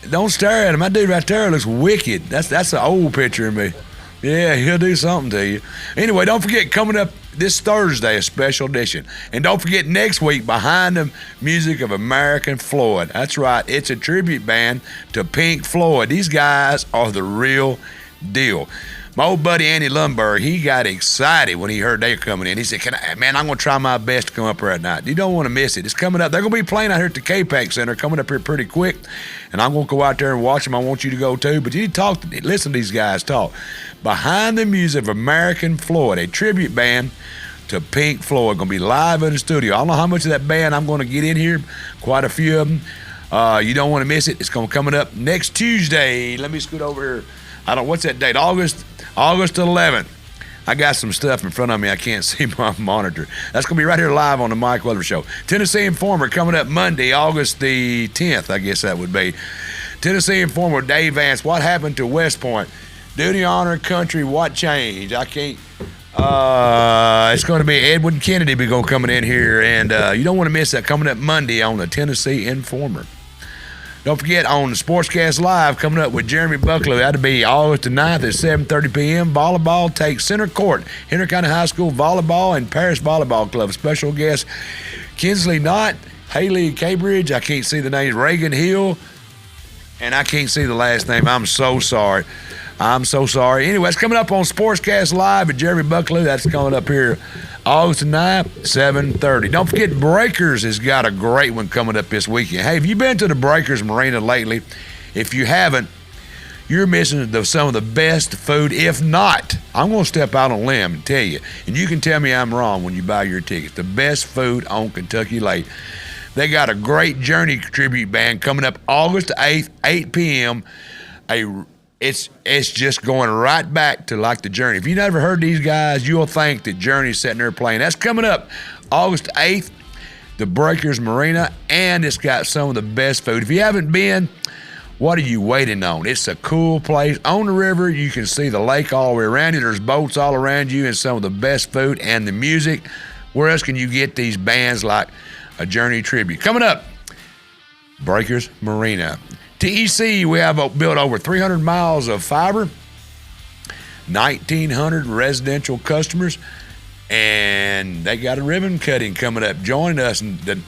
Don't stare at him. That dude right there looks wicked. That's an old picture of me. Yeah, he'll do something to you. Anyway, don't forget, coming up this Thursday, a special edition. And don't forget, next week, Behind the Music of American Floyd. That's right. It's a tribute band to Pink Floyd. These guys are the real deal. My old buddy Andy Lundberg, he got excited when he heard they were coming in. He said, man, I'm going to try my best to come up right now. You don't want to miss it. It's coming up. They're going to be playing out here at the K-Pack Center, coming up here pretty quick. And I'm going to go out there and watch them. I want you to go too. But you listen to these guys talk. Behind the Music of American Floyd, a tribute band to Pink Floyd. Going to be live in the studio. I don't know how much of that band I'm going to get in here. Quite a few of them. You don't want to miss it. It's going to coming up next Tuesday. Let me scoot over here. What's that date? August 11th. I got some stuff in front of me. I can't see my monitor. That's going to be right here live on the Mike Weatherford Show. Tennessee Informer coming up Monday, August the 10th, I guess that would be. Tennessee Informer, Dave Vance. What happened to West Point? Duty, honor, country, what changed? I can't. It's going to be Edwin Kennedy going coming in here, and you don't want to miss that coming up Monday on the Tennessee Informer. Don't forget, on the Sportscast Live, coming up with Jeremy Bucklew, that'll be August the 9th at 7:30 p.m. Volleyball takes center court. Henry County High School Volleyball and Paris Volleyball Club. Special guest, Kinsley Knott, Haley Cabridge, I can't see the name, Reagan Hill, and I can't see the last name. I'm so sorry. Anyway, it's coming up on Sportscast Live with Jeremy Bucklew. That's coming up here August the 9th, 7:30. Don't forget, Breakers has got a great one coming up this weekend. Hey, have you been to the Breakers Marina lately? If you haven't, you're missing some of the best food. If not, I'm going to step out on a limb and tell you, and you can tell me I'm wrong when you buy your tickets, the best food on Kentucky Lake. They got a great Journey tribute band coming up August 8th, 8 p.m. It's just going right back to like the Journey. If you never heard these guys, you'll think that Journey's sitting there playing. That's coming up August 8th, the Breakers Marina, and it's got some of the best food. If you haven't been, what are you waiting on? It's a cool place. On the river, you can see the lake all the way around you. There's boats all around you and some of the best food and the music. Where else can you get these bands like a Journey tribute? Coming up, Breakers Marina. TEC, we have built over 300 miles of fiber, 1,900 residential customers, and they got a ribbon cutting coming up. Joining us the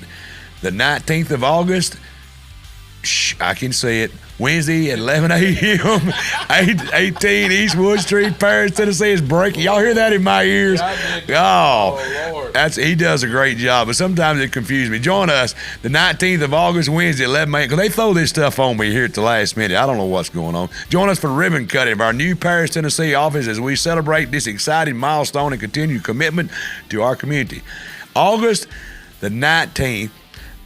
19th of August. I can see it. Wednesday at 11 a.m., 18 Eastwood Street, Paris, Tennessee is breaking. Y'all hear that in my ears? Oh, he does a great job, but sometimes it confuses me. Join us the 19th of August, Wednesday at 11 a.m., because they throw this stuff on me here at the last minute. I don't know what's going on. Join us for ribbon cutting of our new Paris, Tennessee office as we celebrate this exciting milestone and continued commitment to our community. August the 19th,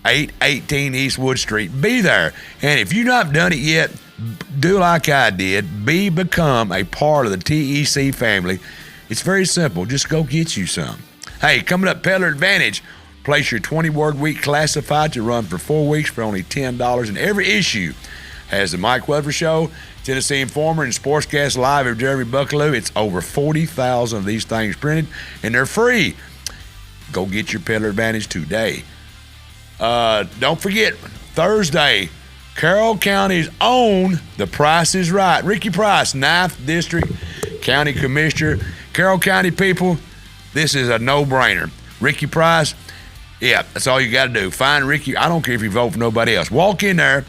818 Eastwood Street. Be there. And if you've not done it yet, do like I did. Become a part of the TEC family. It's very simple. Just go get you some. Hey, coming up, Peddler Advantage. Place your 20-word week classified to run for 4 weeks for only $10. And every issue has the Mike Weatherford Show, Tennessee Informer, and Sportscast Live with Jeremy Bucklew. It's over 40,000 of these things printed, and they're free. Go get your Peddler Advantage today. Don't forget, Thursday, Carroll County's own The Price is Right. Ricky Price, 9th District County Commissioner. Carroll County people, this is a no-brainer. Ricky Price, yeah, that's all you got to do. Find Ricky. I don't care if you vote for nobody else. Walk in there,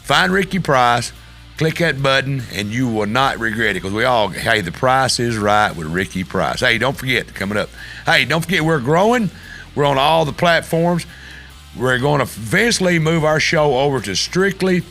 find Ricky Price, click that button, and you will not regret it, because The Price is Right with Ricky Price. Hey, don't forget, coming up. Hey, don't forget, we're growing. We're on all the platforms. We're going to eventually move our show over to strictly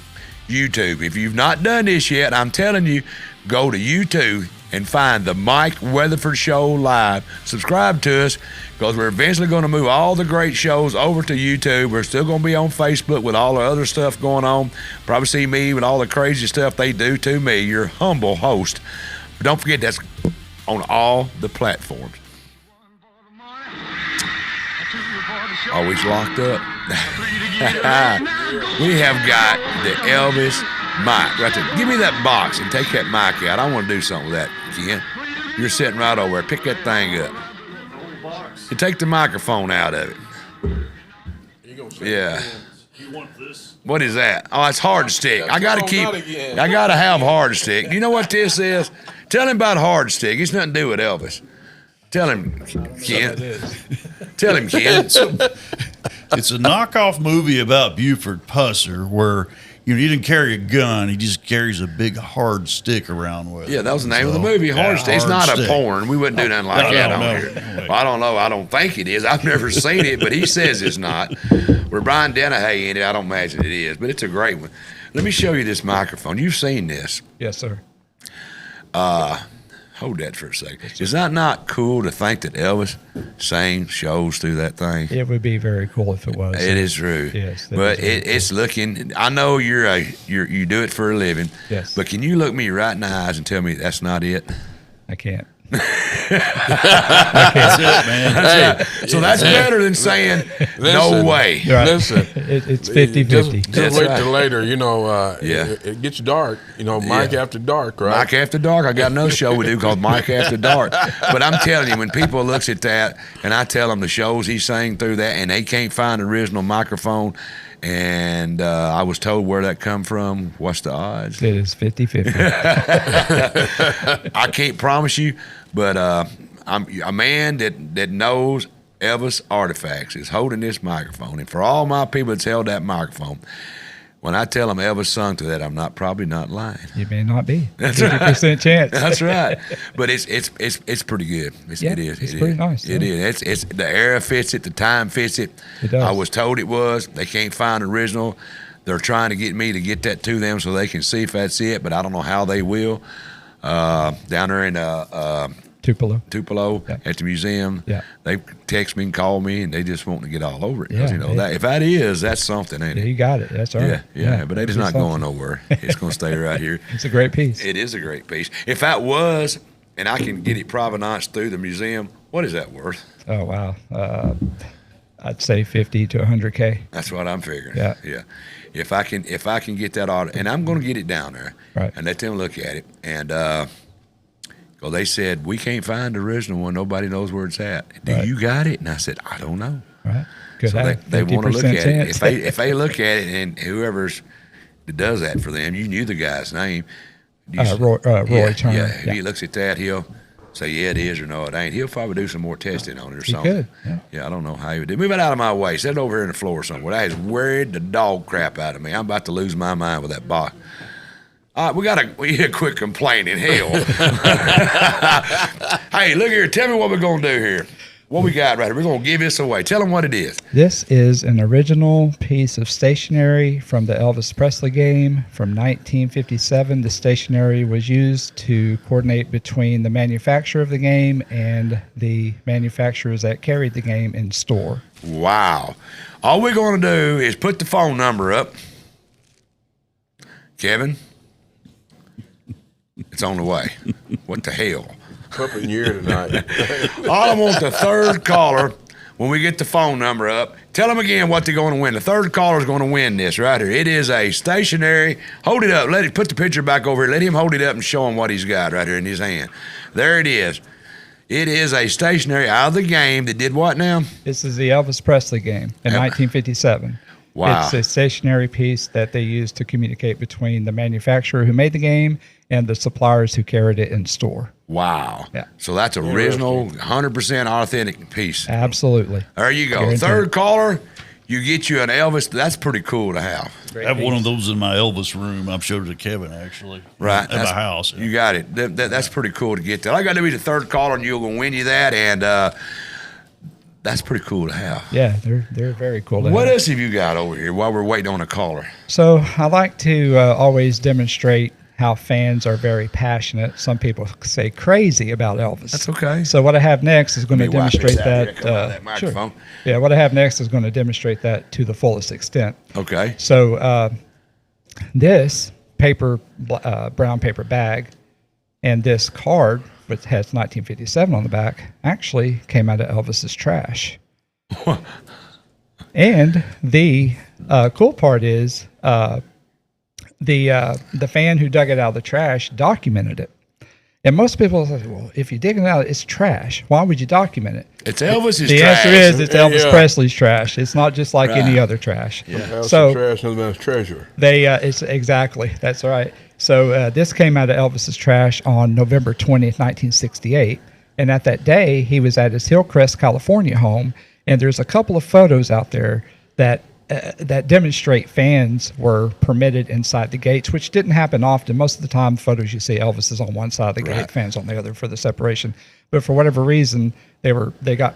YouTube. If you've not done this yet, I'm telling you, go to YouTube and find the Mike Weatherford Show Live. Subscribe to us, because we're eventually going to move all the great shows over to YouTube. We're still going to be on Facebook with all the other stuff going on. Probably see me with all the crazy stuff they do to me, your humble host. But don't forget, that's on all the platforms. Always locked up. We have got the Elvis mic right there. Give me that box and take that mic out. I want to do something with that, Ken. You're sitting right over there. Pick that thing up. And take the microphone out of it. Yeah. What is that? Oh, it's hard stick. I gotta have hard stick. You know what this is? Tell him about Hard Stick. It's nothing to do with Elvis. Tell him, Ken. Tell him, Ken. It's a knockoff movie about Buford Pusser where he didn't carry a gun. He just carries a big hard stick around with him. Yeah, that was the name of the movie, Hard Stick. It's not a porn. We wouldn't do nothing like that on here. Well, I don't know. I don't think it is. I've never seen it, but he says it's not. We're Brian Dennehy in it. I don't imagine it is, but it's a great one. Let me show you this microphone. You've seen this. Yes, sir. Hold that for a second. Is that not cool to think that Elvis sang shows through that thing? It would be very cool if it was. It is true. Yes, but it's looking. I know you do it for a living. Yes. But can you look me right in the eyes and tell me that's not it? I can't. That's it, man. That's right. So that's better than saying no way. Right. Listen, it's 50-50. Just wait till later. It gets dark. Mike After Dark, right? Mike After Dark. I got another show we do called Mike After Dark. But I'm telling you, when people looks at that and I tell them the shows he sang through that and they can't find the original microphone, and I was told where that come from, what's the odds? It is 50-50. I can't promise you, but I'm a man that knows Elvis Artifacts is holding this microphone. And for all my people that's held that microphone, when I tell them Elvis sung to that, I'm probably not lying. You may not be. That's 50% right. chance. That's right. But it's pretty good. It is. It's pretty nice. It is. It's the era fits it. The time fits it. It does. I was told it was. They can't find the original. They're trying to get me to get that to them so they can see if that's it. But I don't know how they will. Down there in Tupelo at the museum. Yeah. They text me and call me, and they just want to get all over it. 'Cause, Yeah, that if that is, that's something, ain't it? You got it. That's all right. Yeah. But it's not something. going nowhere. It's going to stay right here. It's a great piece. It is a great piece. If that was, and I can get it provenance through the museum, what is that worth? Oh, wow. I'd say 50 to 100K. That's what I'm figuring. Yeah. If I can get that order, and I'm going to get it down there, right, and let them look at it, and well, they said we can't find the original one. Nobody knows where it's at. Do you got it? And I said I don't know. Right. Good. So they want to look at chance. it. If they look at it, and whoever's that does that for them, you knew the guy's name. Roy Turner. Yeah. If he looks at that, he'll say, yeah, it is, or no, it ain't. He'll probably do some more testing on it or something. He could. Yeah, I don't know how he would do. Move it out of my way. Set it over here on the floor somewhere. That has worried the dog crap out of me. I'm about to lose my mind with that box. All right, we gotta quit complaining. Hell. Hey, look here. Tell me what we're gonna do here. What we got right here? We're gonna give this away. Tell them what it is. This is an original piece of stationery from the Elvis Presley game from 1957. The stationery was used to coordinate between the manufacturer of the game and the manufacturers that carried the game in store. Wow. All we're gonna do is put the phone number up. Kevin, it's on the way. What the hell? Up in here tonight. I want the third caller, when we get the phone number up, tell them again what they're going to win. The third caller is going to win this right here. It is a stationary. Hold it up. Put the picture back over here. Let him hold it up and show him what he's got right here in his hand. There it is. It is a stationary out of the game that did what now? This is the Elvis Presley game in 1957. Wow. It's a stationary piece that they used to communicate between the manufacturer who made the game and the suppliers who carried it in store. Wow. Yeah. So that's original, 100% authentic piece. Absolutely. There you go. Guaranteed. Third caller, you get you an Elvis. That's pretty cool to have. I have one of those in my Elvis room. I've showed it to Kevin, actually. Right. At my house. You got it. That's pretty cool to get that. I got to be the third caller, and you're going to win you that, and that's pretty cool to have. Yeah, they're very cool to What have. else have you got over here while we're waiting on a caller? So I like to always demonstrate how fans are very passionate. Some people say crazy about Elvis. That's okay. So what I have next is going to Let me wipe demonstrate this out here. that. Come on, that microphone. Sure. Yeah, what I have next is going to demonstrate that to the fullest extent. Okay. So this paper, brown paper bag, and this card, which has 1957 on the back, actually came out of Elvis's trash. And the cool part is the fan who dug it out of the trash documented it. And most people say, well, if you dig it out, it's trash. Why would you document it? It's Elvis's the trash. The answer is it's Elvis Presley's trash. It's not just like any other trash. Yeah. So trash, another man's treasure. it's exactly, that's right. So this came out of Elvis's trash on November 20th, 1968. And at that day, he was at his Hillcrest, California home. And there's a couple of photos out there that demonstrate fans were permitted inside the gates, which didn't happen often. Most of the time, photos you see, Elvis is on one side of the gate, fans on the other for the separation. But for whatever reason, they got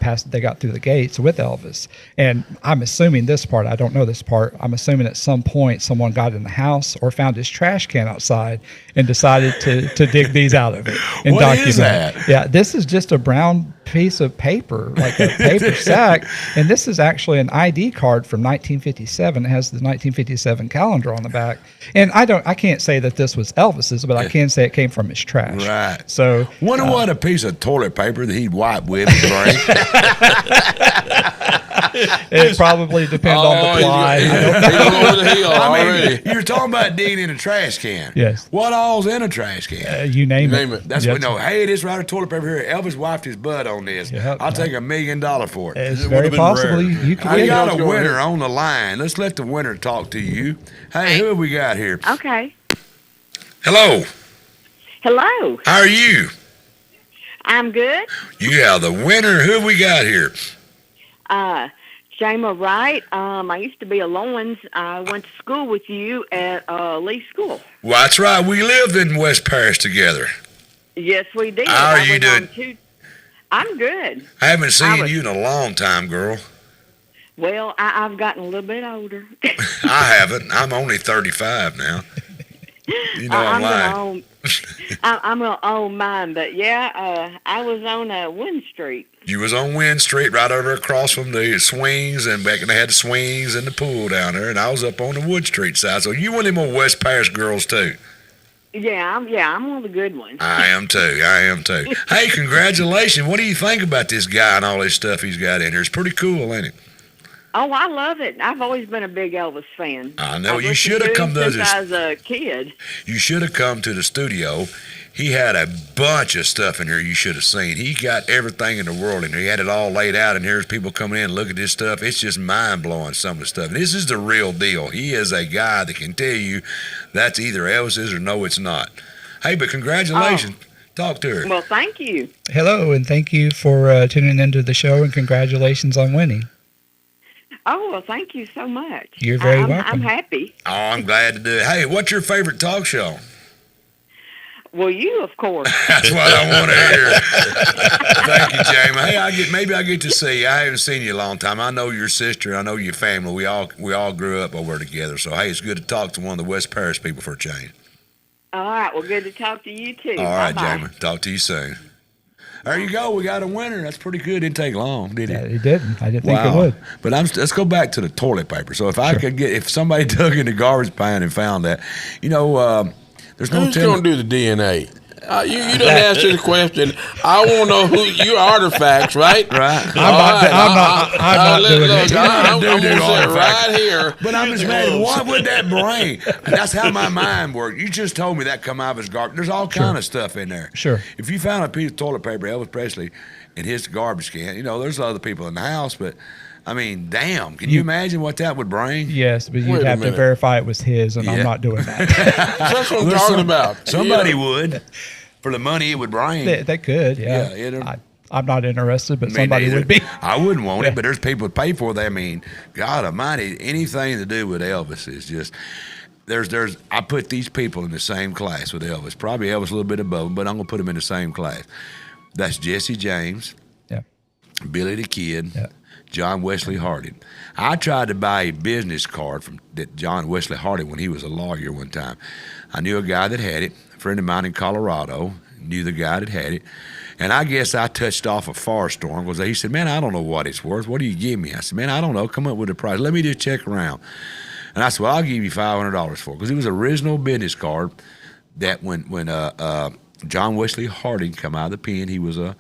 through the gates with Elvis. And I'm assuming this part, I don't know this part, I'm assuming at some point someone got in the house or found his trash can outside and decided to dig these out of it and document is that? it. Yeah, this is just a brown piece of paper, like a paper sack. And this is actually an ID card from 1957. It has the 1957 calendar on the back. And I can't say that this was Elvis's, but I can say it came from his trash. Right. So wonder what a piece of toilet paper that he'd wipe with would break. It probably depends on the ply. I mean, you're talking about digging in a trash can. Yes. What all's in a trash can? You name it. That's what. No. Hey, this right of toilet paper here. Elvis wiped his butt on this. Yep. I'll take $1 million for it. It's very possible you can. I got a winner on the line. Let's let the winner talk to you. Hey, who have we got here? Okay. Hello. Hello. How are you? I'm good. Yeah, the winner. Who have we got here? Jama Wright. I used to be a Lawrence. I went to school with you at Lee School. Well, that's right. We lived in West Paris together. Yes, we did. How are you doing? I'm good. I haven't seen you in a long time, girl. Well, I've gotten a little bit older. I haven't. I'm only 35 now. You know I'm lying. I'm an old man, but yeah, I was on Wynn Street. You was on Wynn Street, right over across from the swings, and back, and they had the swings and the pool down there, and I was up on the Wood Street side. So you one of them old West Paris girls too. Yeah, I'm one of the good ones. I am too. Hey, congratulations! What do you think about this guy and all this stuff he's got in here? It's pretty cool, ain't it? Oh, I love it. I've always been a big Elvis fan. I know. You should have come to since I was a kid. You should have come to the studio. He had a bunch of stuff in here you should have seen. He got everything in the world in here. He had it all laid out, and here's people coming in and look at this stuff. It's just mind-blowing, some of the stuff. And this is the real deal. He is a guy that can tell you that's either Elvis's or no, it's not. Hey, but congratulations. Talk to her. Well, thank you. Hello, and thank you for tuning into the show, and congratulations on winning. Oh, well, thank you so much. You're very welcome. I'm happy. Oh, I'm glad to do it. Hey, what's your favorite talk show? Well, you, of course. That's what I want to hear. Thank you, Jamie. Hey, maybe I get to see you. I haven't seen you in a long time. I know your sister. I know your family. We all grew up over together. So, hey, it's good to talk to one of the West Paris people for a change. All right. Well, good to talk to you, too. All right, Bye-bye. Jamie. Talk to you soon. There you go. We got a winner. That's pretty good. Didn't take long, did it? Yeah, it didn't. I didn't think it would. But let's go back to the toilet paper. So if somebody dug in the garbage pan and found that, there's no Who's going to do the DNA? You didn't answer the question. I want to know who your artifacts, right? Right. I'm not doing it. I'm going to sit right here. But I'm just mad. What would that bring? That's how my mind works. You just told me that come out of his garbage. There's all kind of stuff in there. Sure. If you found a piece of toilet paper, Elvis Presley, in his garbage can, there's other people in the house, but I mean, damn, can you imagine what that would bring? Yes, but you'd have to verify it was his, and I'm not doing that. That's what I'm talking about. Somebody would. For the money it would bring. They could, yeah. I'm not interested, but somebody would be. I wouldn't want it, but there's people that pay for that. I mean, God Almighty, anything to do with Elvis is just... I put these people in the same class with Elvis. Probably Elvis a little bit above him, but I'm going to put them in the same class. That's Jesse James, Billy the Kid, John Wesley Harding. I tried to buy a business card from John Wesley Harding when he was a lawyer one time. I knew a guy that had it. A friend of mine in Colorado knew the guy that had it. And I guess I touched off a Firestorm because he said, man, I don't know what it's worth. What do you give me? I said, man, I don't know. Come up with a price. Let me just check around. And I said, well, I'll give you $500 for it because it was an original business card that when John Wesley Harding come out of the pen, he was a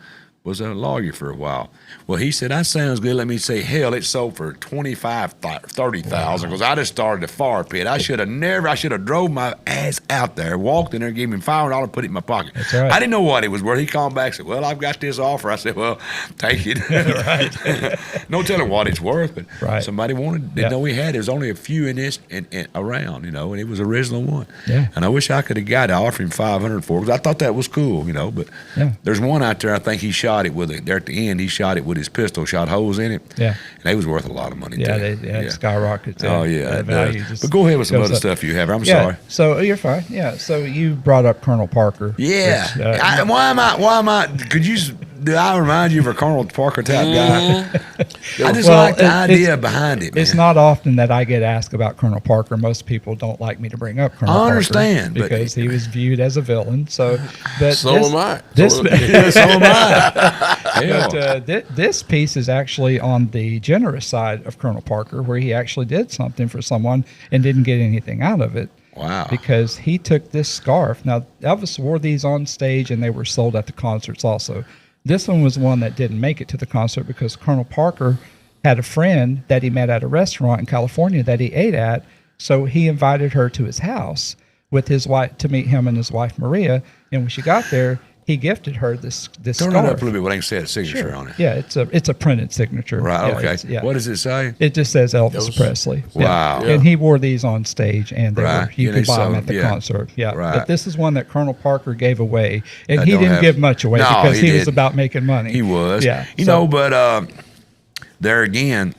was a lawyer for a while. Well, he said, that sounds good. Let me say, hell, it sold for $25,000, $30,000 because I just started a fire pit. I should have drove my ass out there, walked in there, gave him $500, put it in my pocket. That's right. I didn't know what it was worth. He called back and said, well, I've got this offer. I said, well, take it. Right. No telling what it's worth, but Right. somebody didn't know we had it. There's only a few in this and around, and it was the original one. Yeah. And I wish I could have got it. I offered him $500 for it because I thought that was cool, but Yeah. there's one out there, I think he shot it with it. There at the end, he shot it with his pistol, shot holes in it. Yeah. And they was worth a lot of money, Yeah, too. it skyrockets. Oh, yeah. The It value does. just But go ahead with some goes other up. stuff you have. I'm Yeah, sorry. So you're fine. Yeah. So you brought up Colonel Parker. Yeah. which, Why am I, do I remind you of a Colonel Parker type guy? I just like the idea behind it, man. It's not often that I get asked about Colonel Parker. Most people don't like me to bring up Colonel Parker. I understand, but because he was viewed as a villain. So, but So this, am I. This, So am But this piece is actually on the generous side of Colonel Parker, where he actually did something for someone and didn't get anything out of it. Wow. Because he took this scarf. Now, Elvis wore these on stage, and they were sold at the concerts also. This one was one that didn't make it to the concert because Colonel Parker had a friend that he met at a restaurant in California that he ate at. So he invited her to his house with his wife to meet him and his wife Maria. And when she got there, he gifted her this Turn scarf. it up a little bit. What I can say a signature Sure. on it. Yeah, it's a printed signature. Right. Yeah, Okay. it's- What does it say? It just says Elvis Presley. Wow. Yeah. And he wore these on stage, and Right. you Yeah, could they buy them sold- at the yeah. concert. Yeah. Right. But this is one that Colonel Parker gave away, and I he don't didn't have- give much away No, because he he was didn't. about making money. He was. Yeah. But there again,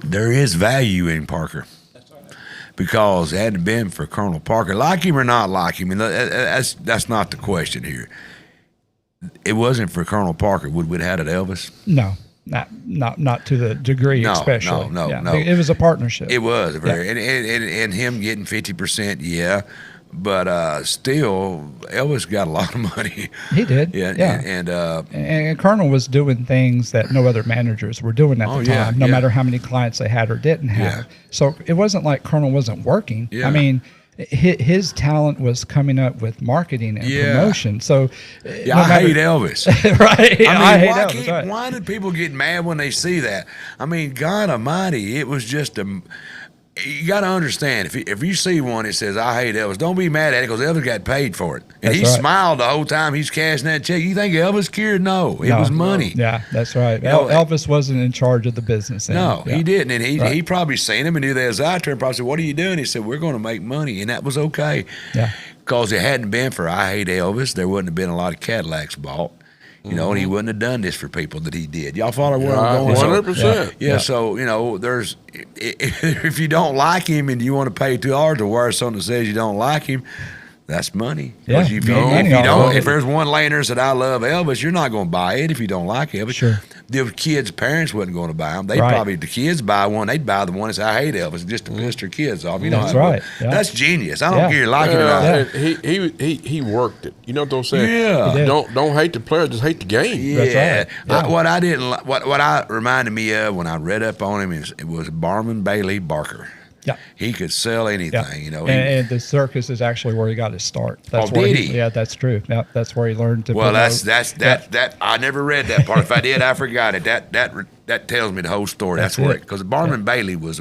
there is value in Parker. Because it hadn't been for Colonel Parker, like him or not like him, and that's not the question here. It wasn't for Colonel Parker. Would we have had it, Elvis? No, not to the degree, especially. No. It was a partnership. It was and him getting 50%, yeah. But still, Elvis got a lot of money. He did. Yeah. And Colonel was doing things that no other managers were doing at the time, no matter how many clients they had or didn't have. So it wasn't like Colonel wasn't working. Yeah. I mean, his talent was coming up with marketing and promotion. So I hate Elvis. Right. I mean, I hate Elvis. Why did people get mad when they see that? I mean, God Almighty, it was just you got to understand, if you see one that says, I hate Elvis, don't be mad at it because Elvis got paid for it. And he smiled the whole time he's cashing that check. You think Elvis cared? No, it was money. Yeah, that's right. Elvis wasn't in charge of the business. No, he didn't. And he probably seen him and knew they was out there and probably said, what are you doing? He said, we're going to make money. And that was okay. Yeah. Because it hadn't been for I Hate Elvis, there wouldn't have been a lot of Cadillacs bought. And he wouldn't have done this for people that he did. Y'all follow where I'm going? 100%. Yeah, so, there's, if you don't like him and you want to pay $2 to wear something that says you don't like him, that's money. Yeah, If there's one laying there that said, I love Elvis, you're not going to buy it if you don't like Elvis. Sure. The kids' parents wasn't going to buy them. The kids buy one, they'd buy the one that said, I hate Elvis, just to piss their kids off. That's right. Yeah. That's genius. I don't care you like it or not. He worked it. You know what I'm saying? Yeah. Don't hate the player, just hate the game. Yeah. That's right. What I reminded me of when I read up on him it was Barnum Bailey Barker. Yeah, he could sell anything, And the circus is actually where he got his start. That's where did he? Yeah, that's true. Yeah, that's where he learned to. Well, that I never read that part. If I did, I forgot it. That tells me the whole story. That's where because Barnum Bailey was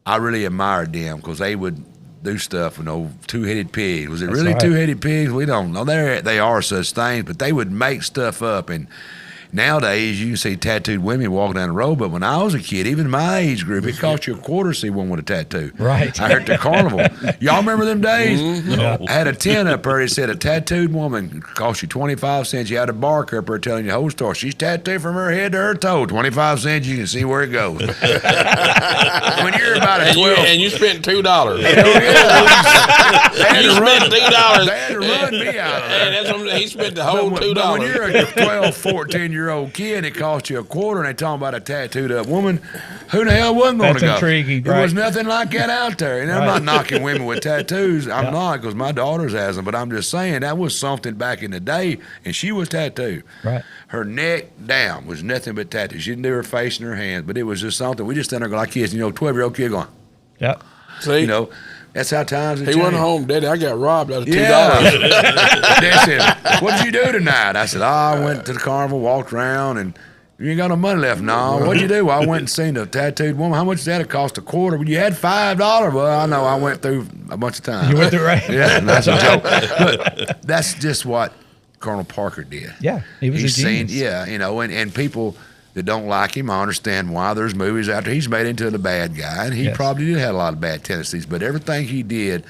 I really admired them because they would do stuff with two-headed pigs. Was it really two-headed pigs? We don't know. They are such things, but they would make stuff up and. Nowadays, you can see tattooed women walking down the road, but when I was a kid, even my age group, it cost you $0.25 to see one with a tattoo. Right. I heard the carnival. Y'all remember them days? No. I had a 10 up there that said a tattooed woman cost you 25 cents. You had a barker up there telling you the whole story. She's tattooed from her head to her toe. 25 cents, you can see where it goes. When you're about a 12. And you spent $2. They had You to run spent $2. They had to run me out of there. And that's what he spent the whole $2. But when you're a 12, 14-year-old kid, it cost you $0.25, and they talking about a tattooed up woman. Who the hell wasn't going to go? That's intriguing, There right? was nothing like that out there. And I'm not knocking women with tattoos. I'm not, because my daughters has them. But I'm just saying that was something back in the day, and she was tattooed. Right. Her neck down was nothing but tattoos. She didn't do her face and her hands, but it was just something. We just stand there like kids, 12-year-old kid going. Yep. See? That's how times have He changed. went home, Daddy. I got robbed out of $2. Dad said, "What did you do tonight?" I said, I went to the carnival, walked around, and you ain't got no money left. No. What'd you do? Well, I went and seen a tattooed woman. How much did that? It cost $25. Well, you had $5. Well, I know. I went through a bunch of times. You went through, right? Yeah, that's a joke. But that's just what Colonel Parker did. Yeah, he was a genius. And people that don't like him, I understand why. There's movies after he's made into the bad guy, and he probably did have a lot of bad tendencies, but everything he did,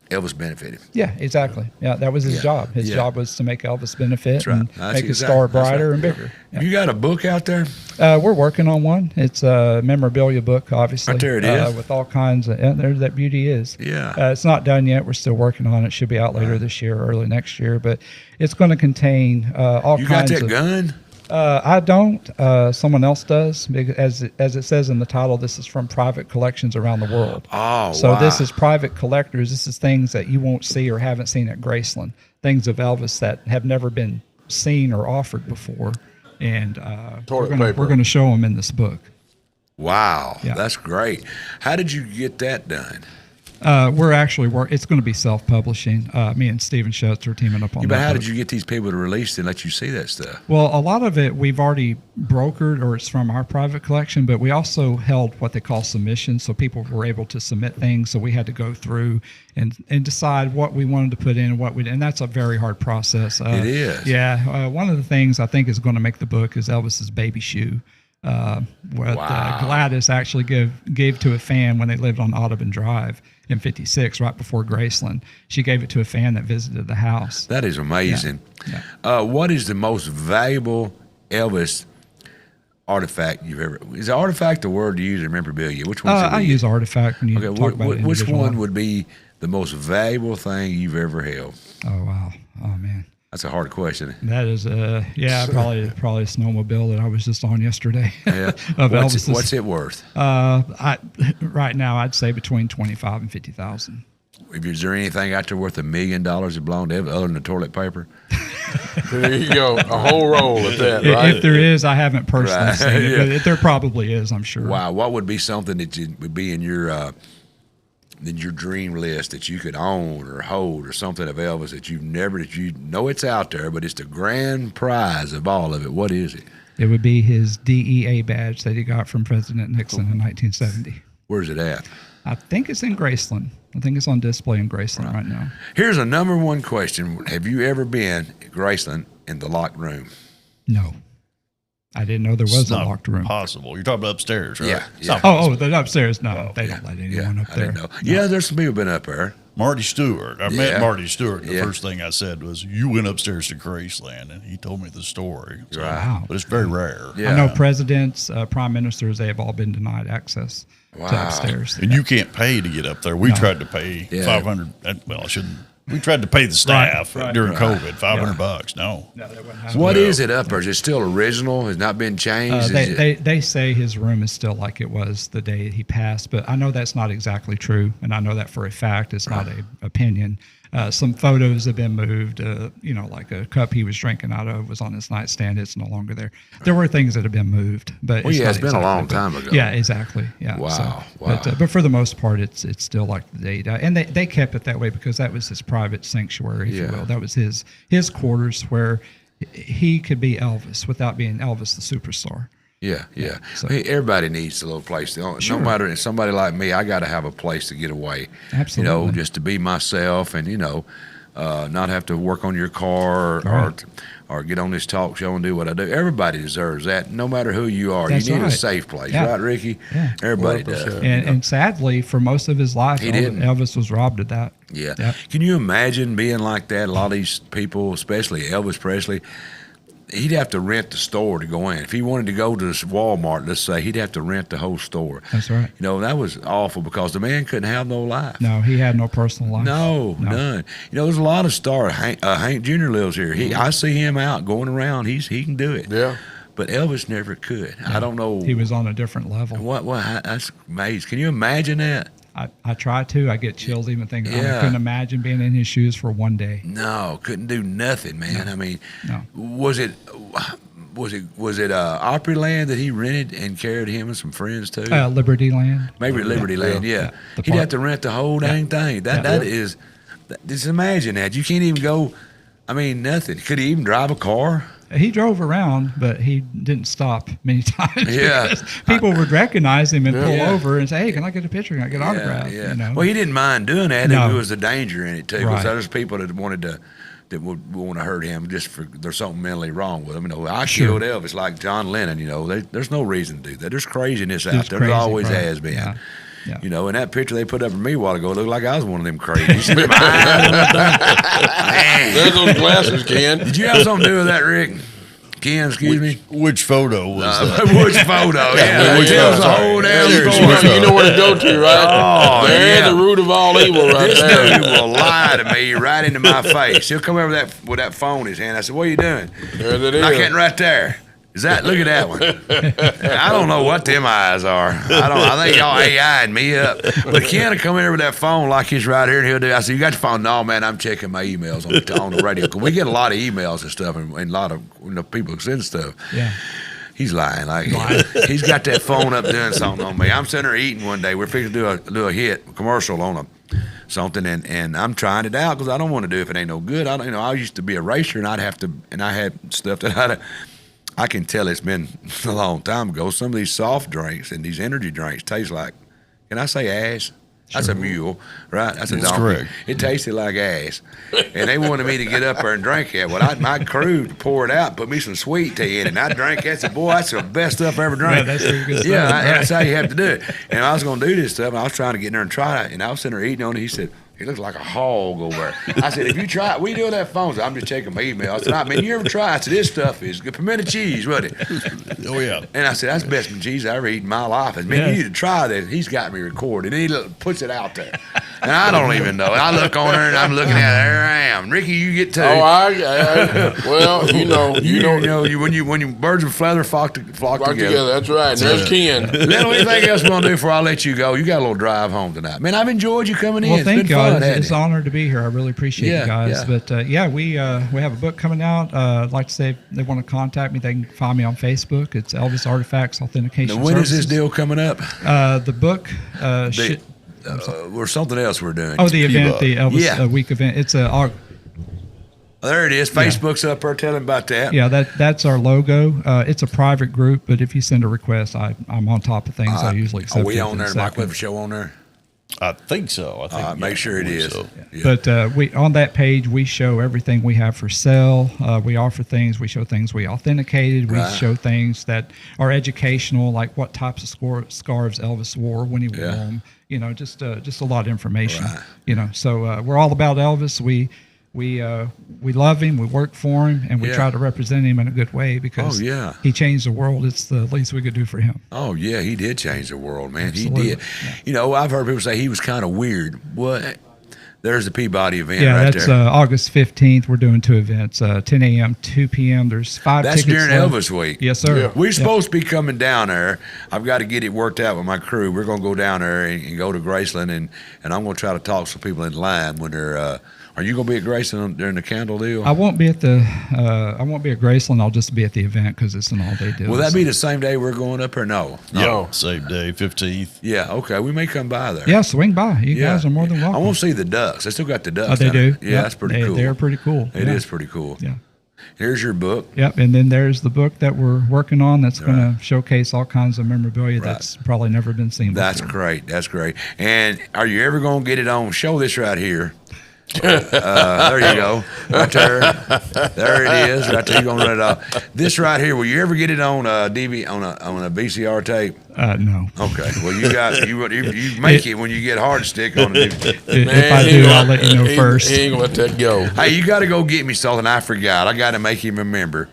Elvis benefited. Yeah, exactly. Yeah, that was his job. His job was to make Elvis benefit and That's make his star brighter and bigger. Yeah. You got a book out there? We're working on one. It's a memorabilia book, obviously. Right there it is. With all kinds of, and there that beauty is. Yeah. It's not done yet. We're still working on it. Should be out later this year, early next year. But it's going to contain all You kinds got of. that gun? I don't. Someone else does. Because as it says in the title, this is from private collections around the world. Oh, so wow. this is private collectors. This is things that you won't see or haven't seen at Graceland. Things of Elvis that have never been seen or offered before. And we're going to show them in this book. Wow, that's great. How did you get that done? We're actually it's going to be self-publishing. Me and Stephen Schutz are teaming up on that. But how book. did you get these people to release and let you see that stuff? Well, a lot of it we've already brokered, or it's from our private collection, but we also held what they call submissions, so people were able to submit things, so we had to go through and decide what we wanted to put in, and that's a very hard process. It is. Yeah. One of the things I think is going to make the book is Elvis's baby shoe. Gladys actually gave to a fan when they lived on Audubon Drive in 56, right before Graceland. She gave it to a fan that visited the house. That is amazing. Yeah. What is the most valuable Elvis artifact you've ever? Is artifact the word you use in memorabilia? Which one? I use artifact when you talk about it. Which one would be the most valuable thing you've ever held? Oh wow! Oh man. That's a hard question. That is, probably a snowmobile that I was just on yesterday. Yeah. Of what's it worth? Right now, I'd say between $25,000 and $50,000. Is there anything out there worth $1 million that belonged to Elvis other than the toilet paper? There you go, a whole roll at that, right? If there is, I haven't personally seen it, but there probably is, I'm sure. Wow, what would be something that would be in your dream list that you could own or hold, or something of Elvis that you know it's out there, but it's the grand prize of all of it? What is it? It would be his DEA badge that he got from President Nixon in 1970. Where's it at? I think it's in Graceland. I think it's on display in Graceland right now. Here's a number one question. Have you ever been at Graceland in the locked room? No. I didn't know there was a locked room. Possible. You're talking about upstairs, right? Yeah. The upstairs. No, they don't let anyone up there. I didn't know. No. Yeah, there's some people been up there. Marty Stewart. I met Marty Stewart. The first thing I said was, "You went upstairs to Graceland," and he told me the story. So, wow. But it's very rare. Yeah. I know presidents, prime ministers, they have all been denied access to upstairs. And you can't pay to get up there. We tried to pay $500. Well, I shouldn't. We tried to pay the staff during COVID, $500. No. So what is it up there? Is it still original? Has not been changed? They say his room is still like it was the day he passed, but I know that's not exactly true, and I know that for a fact. It's not an opinion. Some photos have been moved. Like a cup he was drinking out of was on his nightstand. It's no longer there. There were things that have been moved, but it's been a long time ago. Yeah, exactly. Yeah. Wow. But for the most part, it's still like the day he died, and they kept it that way because that was his private sanctuary, if you will. That was his quarters where he could be Elvis without being Elvis the superstar. Yeah. So, everybody needs a little place. No matter somebody like me, I got to have a place to get away. Absolutely. Just to be myself, and not have to work on your car or get on this talk show and do what I do. Everybody deserves that, no matter who you are. That's you need right. a safe place, Yeah. right, Ricky? Yeah. Everybody does. And sadly, for most of his life, Elvis was robbed of that. Yeah. Yep. Can you imagine being like that? A lot of these people, especially Elvis Presley, he'd have to rent the store to go in. If he wanted to go to Walmart, let's say, he'd have to rent the whole store. That's right. That was awful because the man couldn't have no life. No, he had no personal life. No, none. There's a lot of stars. Hank Jr. lives here. I see him out going around. He can do it. Yeah. But Elvis never could. I don't know. He was on a different level. What? That's amazing. Can you imagine that? I try to. I get chills even thinking. I couldn't imagine being in his shoes for one day. No, couldn't do nothing, man. No. I mean, No. was was it Opryland that he rented and carried him and some friends to? Liberty Land. Maybe Liberty Land, yeah. He'd have to rent the whole dang thing. Just imagine that. You can't even go, nothing. Could he even drive a car? He drove around, but he didn't stop many times. Yeah. People would recognize him and pull over and say, hey, can I get a picture? Can I get an autograph? Yeah. You know? Well, he didn't mind doing that. No. It was a danger in it, too. Because there's people that would want to hurt him just for there's something mentally wrong with him. I killed Elvis like John Lennon. There's no reason to do that. There's craziness out there. There always has been. Yeah. And that picture they put up of me a while ago looked like I was one of them crazies. There's those glasses, Ken. Did you have something to do with that, Rick? Ken, excuse me? Which photo was that? Which photo? Yeah, tells the whole damn story. You know where to go to, right? There's the root of all evil right there. This dude will lie to me right into my face. He'll come over with that phone in his hand. I said, what are you doing? There it is. I can't right there. Is that? Look at that one. I don't know what them eyes are. I think y'all AI'd me up. But Ken will come in here with that phone like he's right here, and he'll do. I said, "You got your phone?" No, man, I'm checking my emails on the radio. Cause we get a lot of emails and stuff, and a lot of people send stuff. Yeah. He's lying. He's got that phone up doing something on me. I'm sitting there eating one day. We're fixing to do a commercial on something, and I'm trying it out because I don't want to do it if it ain't no good. I used to be a racer, and I had stuff that I can tell it's been a long time ago. Some of these soft drinks and these energy drinks taste like, can I say ass? Sure. That's a mule, right? That's a donkey. Correct. It tasted like ass. And they wanted me to get up there and drink that. Well, my crew poured it out, put me some sweet tea in it, and I drank that. I said, boy, that's the best stuff I ever drank. Yeah, that's really good stuff. Yeah, that's how you have to do it. And I was going to do this stuff, and I was trying to get in there and try it, and I was sitting there eating on it. He said, he looks like a hog over there. I said, if you try it, what are you doing on that phone? So I'm just checking my email. I said, you ever try it? I said, this stuff is good. Pimento cheese, wasn't it? Oh, yeah. And I said, that's the best cheese I ever eaten in my life. I said, man, you need to try that. He's got me recorded. And he puts it out there. And I don't even know. And I look on her, and I'm looking at her. There I am. Ricky, you get two. Oh, well, when you birds of feather flock together. That's right. There's Ken. Little anything else we're going to do before I let you go? You got a little drive home tonight. Man, I've enjoyed you coming in. Well, It's thank been you. fun, It's an honor to be here. I really appreciate you guys. Yeah. But we have a book coming out. I'd like to say if they want to contact me, they can find me on Facebook. It's Elvis Artifacts Authentication Services. When is this deal coming up? The book or something else we're doing. Oh, the event, the Elvis Week event. It's there it is. Facebook's up there. Tell them about that. Yeah, that's our logo. It's a private group, but if you send a request, I'm on top of things. I usually accept. Are we on there? The Mike Weather Show on there? I think so. Make sure it is. So. Yeah. But we on that page we show everything we have for sale. We offer things. We show things we authenticated. We show things that are educational, like what types of scarves Elvis wore when he wore them. Just a lot of information. Right. So we're all about Elvis. We love him. We work for him, and we try to represent him in a good way because he changed the world. It's the least we could do for him. Oh yeah, he did change the world, man. Absolutely. He did. Yeah. I've heard people say he was kind of weird. What? There's the Peabody event right there. That's August 15th. We're doing 2 events, 10 a.m., 2 p.m. There's 5 That's tickets during left. Elvis Week. Yes, sir. Yeah. We're supposed to be coming down there. I've got to get it worked out with my crew. We're going to go down there and go to Graceland, and I'm going to try to talk to some people in line when they're are you going to be at Graceland during the candle deal? I won't be at Graceland. I'll just be at the event because it's an all-day deal. Will that be the same day we're going up or no? No, same day, 15th. Yeah, okay. We may come by there. Yeah, swing by. You guys are more than welcome. I want to see the ducks. They still got the ducks. Oh, they do? Yeah, that's pretty cool. They're pretty cool. It is pretty cool. Yeah. Here's your book. Yep, and then there's the book that we're working on that's going to showcase all kinds of memorabilia that's probably never been seen before. That's great. That's great. And are you ever going to get it on? Show this right here. There you go. Right there. There it is. Right there. You're going to run it off. This right here, will you ever get it on a DV, on a VCR tape? No. Okay. Well, you make it when you get hard stick on it. If I do, I'll let you know first. He ain't gonna let that go. Hey, you got to go get me something I forgot. I got to make him remember.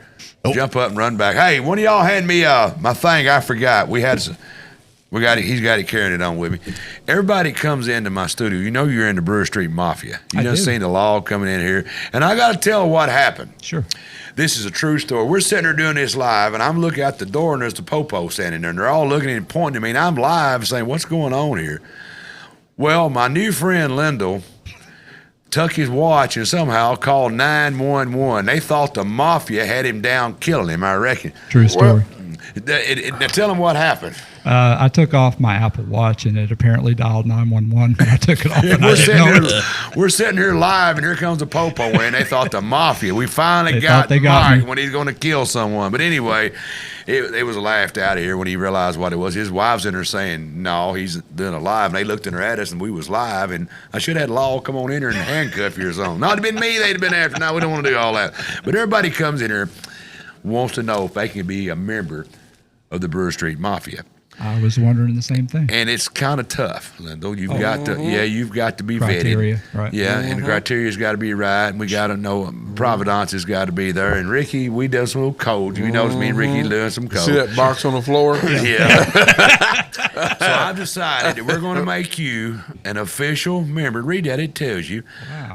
Jump up and run back. Hey, one of y'all hand me my thing I forgot. He's got it carrying it on with me. Everybody comes into my studio. You know you're in the Brewer Street Mafia. You done seen the log coming in here. And I got to tell what happened. Sure. This is a true story. We're sitting there doing this live, and I'm looking out the door, and there's the popo standing there, and they're all looking and pointing at me, and I'm live saying, what's going on here? Well, my new friend, Lyndell, took his watch and somehow called 911. They thought the mafia had him down killing him, I reckon. True story. Now tell him what happened. I took off my Apple Watch and it apparently dialed 911 when I took it off. And we're sitting here live, and here comes the popo, and they thought the mafia. We finally got got Mike me. when he's going to kill someone. But anyway, it was laughed out of here when he realized what it was. His wife's in there saying, "No, he's doing it live." And they looked in there at us, and we was live. And I should have had Law come on in here and handcuff you or something. No, it'd have been me. They'd have been after. No, we don't want to do all that. But everybody comes in here wants to know if they can be a member of the Brewer Street Mafia. I was wondering the same thing. And it's kind of tough, Lyndell. You've got to be criteria, vetted. Right. Yeah, and the criteria's got to be right, and we got to know providence has got to be there. And Ricky, we done some code. You notice me and Ricky doing some code. See that box on the floor? Yeah. So I've decided that we're going to make you an official member. Read that; it tells you,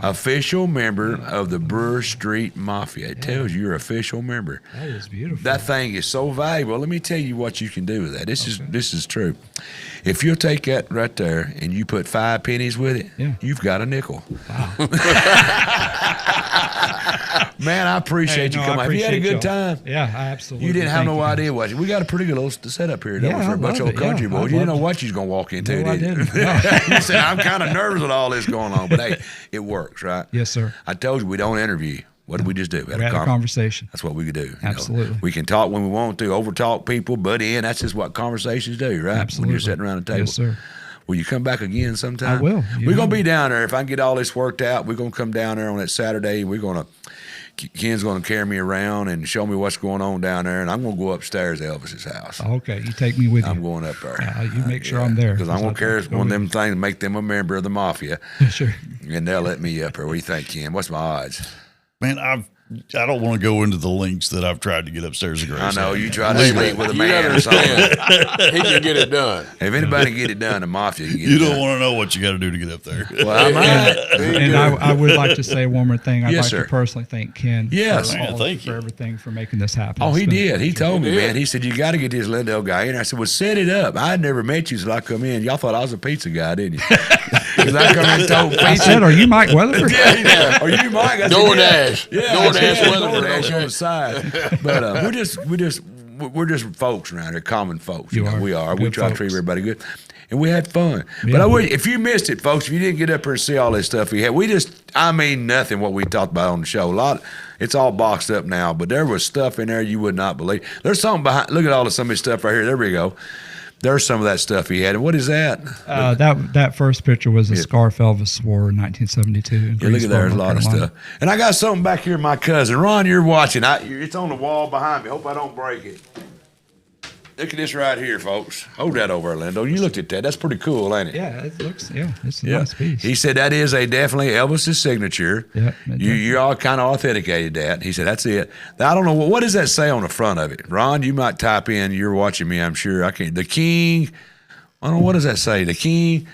official member of the Brewer Street Mafia. It tells you you're an official member. That is beautiful. That thing is so valuable. Let me tell you what you can do with that. This is true. If you'll take that right there and you put 5 pennies with it, you've got a nickel. Wow. Man, I appreciate you coming. Have you had a good time? Yeah, I absolutely. You didn't have no idea what. We got a pretty good little setup here, don't we, for a bunch of old country boys. You didn't know what you was going to walk into, No, I did you? didn't. No. You said, I'm kind of nervous with all this going on, but hey, it works, right? Yes, sir. I told you we don't interview. What did we just do? We had a conversation. That's what we could do. Absolutely. We can talk when we want to, over-talk people, butt in. That's just what conversations do, right? Absolutely. When you're sitting around a table. Yes, sir. Will you come back again sometime? I will. We're going to be down there. If I can get all this worked out, we're going to come down there on that Saturday. Ken's going to carry me around and show me what's going on down there, and I'm going to go upstairs to Elvis's house. Okay, you take me with you. I'm going up there. You make sure I'm there. Because I'm going to carry one of them things and make them a member of the Mafia. Sure. And they'll let me up there. What do you think, Ken? What's my odds? Man, I don't want to go into the links that I've tried to get upstairs to I know. You try to sleep with a man or something. He can get it done. If anybody can get it done, the Mafia can get it You done. don't want to know what you got to do to get up there. Well, I might. And I would like to say one more thing. I'd Yes, like sir. to personally thank Ken Yes. for everything, for making this happen. Oh, It's he been- did. He told me, man. He said, you got to get this Lyndell guy in. I said, well, set it up. I had never met you till I come in. Y'all thought I was a pizza guy, didn't you? Because I come in and told pizza. I said, are you Mike Weatherford? Yeah. Are you Mike? I said, DoorDash. Yeah. DoorDash Weatherford. DoorDash on the side. But we're just folks around here, common folks. You are. We are. Good We try to folks. treat everybody good. And we had fun. Yeah. But I would, if you missed it, folks, if you didn't get up here and see all this stuff we had, nothing what we talked about on the show. It's all boxed up now, but there was stuff in there you would not believe. There's something behind. Look at some of this stuff right here. There we go. There's some of that stuff he had. And what is that? That first picture was a scarf Elvis wore in 1972. in Yeah, look at Greensboro, there's a lot of Carolina. stuff. And I got something back here, my cousin. Ron, you're watching. It's on the wall behind me. Hope I don't break it. Look at this right here, folks. Hold that over, Lyndell. You looked at that. That's pretty cool, ain't it? Yeah, it's a nice piece. He said that is definitely Elvis's signature. Yeah. You all kind of authenticated that. He said that's it. Now, I don't know what does that say on the front of it. Ron, you might type in. You're watching me, I'm sure. I can't. The King. I don't know what does that say. The King.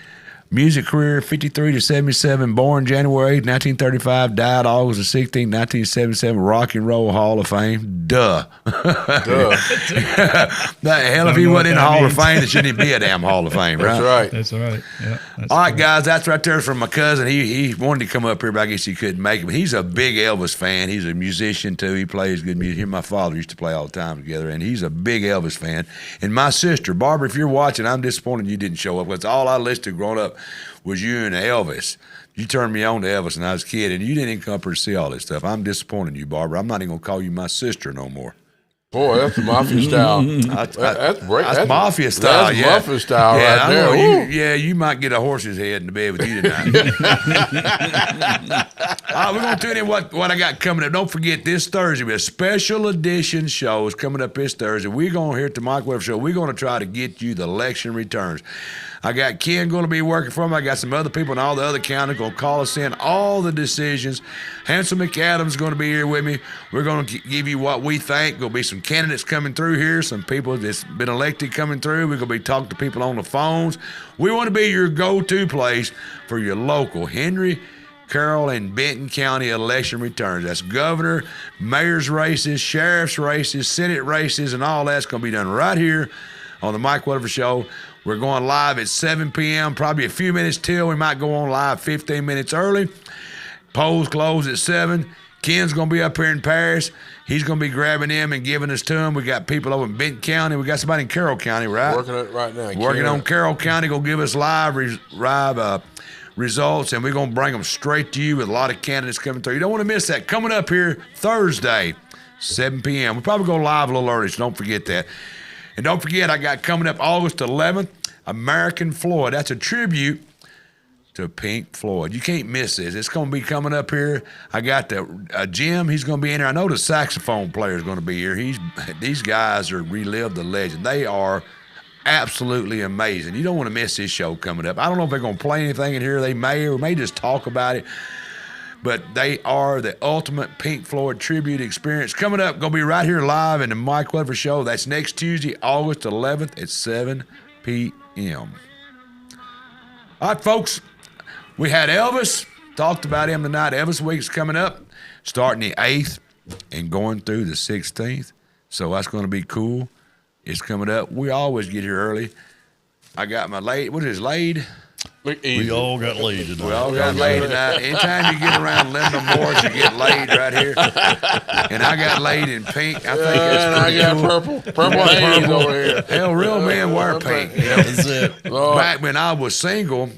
Music career 53 to 77, born January 8, 1935, died August 16, 1977, Rock and Roll Hall of Fame. Duh. The hell, if he wasn't in the Hall of Fame, it shouldn't even be a damn Hall of Fame, right? That's right. Yeah. All right, guys, that's right there from my cousin. He wanted to come up here, but I guess he couldn't make it. But he's a big Elvis fan. He's a musician, too. He plays good music. He and my father used to play all the time together, and he's a big Elvis fan. And my sister, Barbara, if you're watching, I'm disappointed you didn't show up. That's all I listened to growing up was you and Elvis. You turned me on to Elvis when I was a kid, and you didn't even come up here to see all this stuff. I'm disappointed in you, Barbara. I'm not even going to call you my sister no more. Boy, that's the Mafia style. That's Mafia style, That's yeah. Mafia style right there. You might get a horse's head in the bed with you tonight. We're going to tune in what I got coming up. Don't forget, this Thursday, a special edition show is coming up this Thursday. We're going to, here at the Mike Weatherford Show, we're going to try to get you the election returns. I got Ken going to be working for me. I got some other people in all the other counties going to call us in all the decisions. Hansel McAdams is going to be here with me. We're going to give you what we think. Going to be some candidates coming through here, some people that's been elected coming through. We're going to be talking to people on the phones. We want to be your go-to place for your local Henry, Carroll, and Benton County election returns. That's governor, mayor's races, sheriff's races, senate races, and all that's going to be done right here on the Mike Weatherford Show. We're going live at 7 p.m., probably a few minutes till. We might go on live 15 minutes early. Polls close at 7. Ken's going to be up here in Paris. He's going to be grabbing them and giving us to them. We got people over in Benton County. We got somebody in Carroll County, right? Working on it right now. Working on Carroll County. Going to give us live results, and we're going to bring them straight to you with a lot of candidates coming through. You don't want to miss that. Coming up here Thursday, 7 p.m. We'll probably go live a little early, so don't forget that. And don't forget, I got coming up August 11th, American Floyd. That's a tribute to Pink Floyd. You can't miss this. It's going to be coming up here. I got Jim. He's going to be in here. I know the saxophone player is going to be here. These guys are relived the legend. They are absolutely amazing. You don't want to miss this show coming up. I don't know if they're going to play anything in here. They may just talk about it. But they are the ultimate Pink Floyd tribute experience. Coming up, going to be right here live in the Mike Weatherford Show. That's next Tuesday, August 11th at 7 p.m. All right, folks. We had Elvis, talked about him tonight. Elvis Week's coming up, starting the 8th and going through the 16th. So that's going to be cool. It's coming up. We always get here early. I got my laid. What is laid? We all got laid tonight. We all got laid tonight. Anytime you get around Lyndell Morris, you get laid right here. And I got laid in pink. I think that's pretty I cool. got purple haze over here. Hell, real men wear pink. You know? That's it. Back when I was single,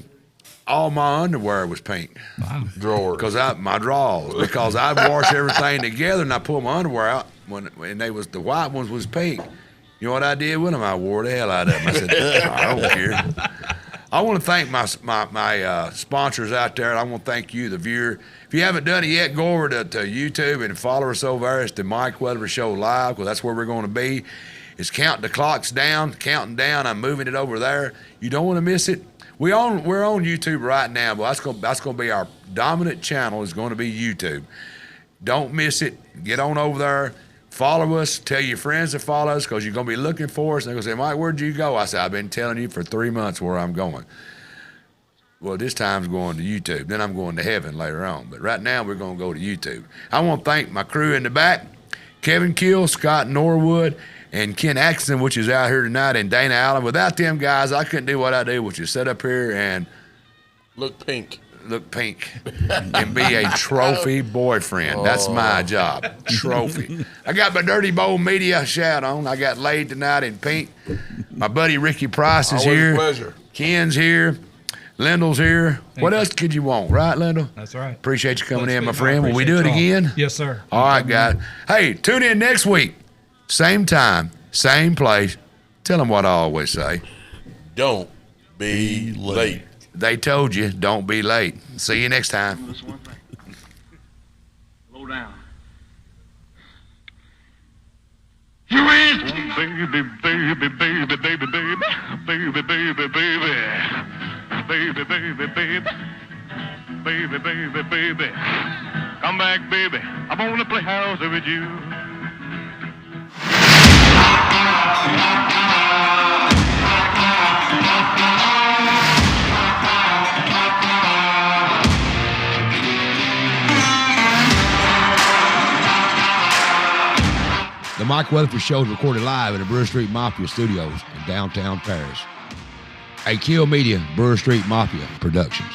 all my underwear was pink. Wow. Drawers. My drawers. Because I'd wash everything together and I pull my underwear out when the white ones was pink. You know what I did with them? I wore the hell out of them. I said, I don't care. I want to thank my sponsors out there, and I want to thank you, the viewer. If you haven't done it yet, go over to YouTube and follow us over there. It's the Mike Weatherford Show Live, because that's where we're going to be. It's counting down. I'm moving it over there. You don't want to miss it. We're on YouTube right now, but that's going to be our dominant channel. Is going to be YouTube. Don't miss it. Get on over there. Follow us. Tell your friends to follow us, because you're going to be looking for us. And they're going to say, Mike, where'd you go? I said, I've been telling you for 3 months where I'm going. Well, this time's going to YouTube. Then I'm going to heaven later on. But right now, we're going to go to YouTube. I want to thank my crew in the back, Kevin Kill, Scott Norwood, and Ken Axon, which is out here tonight, and Dana Allen. Without them guys, I couldn't do what I do, which is sit up here and look pink and be a trophy boyfriend. That's my job. Trophy. I got my Dirty Bowl Media shout on. I got laid tonight in pink. My buddy Ricky Price is here. Pleasure. Ken's here. Lyndall's here. What else could you want, right, Lyndall? That's right. Appreciate you coming in, my friend. Will we do it again? Yes, sir. All right, guys. Hey, tune in next week. Same time, same place. Tell them what I always say. Don't be late. They told you, don't be late. See you next time. This one thing. Slow down. You ain't. Oh, baby, baby, baby, baby, baby, baby, baby, baby, baby, baby, baby, baby, baby, baby. Come back, baby. I wanna play house with you. The Mike Weatherford Show is recorded live in the Brewer Street Mafia Studios in downtown Paris. A Kill Media, Brewer Street Mafia Productions.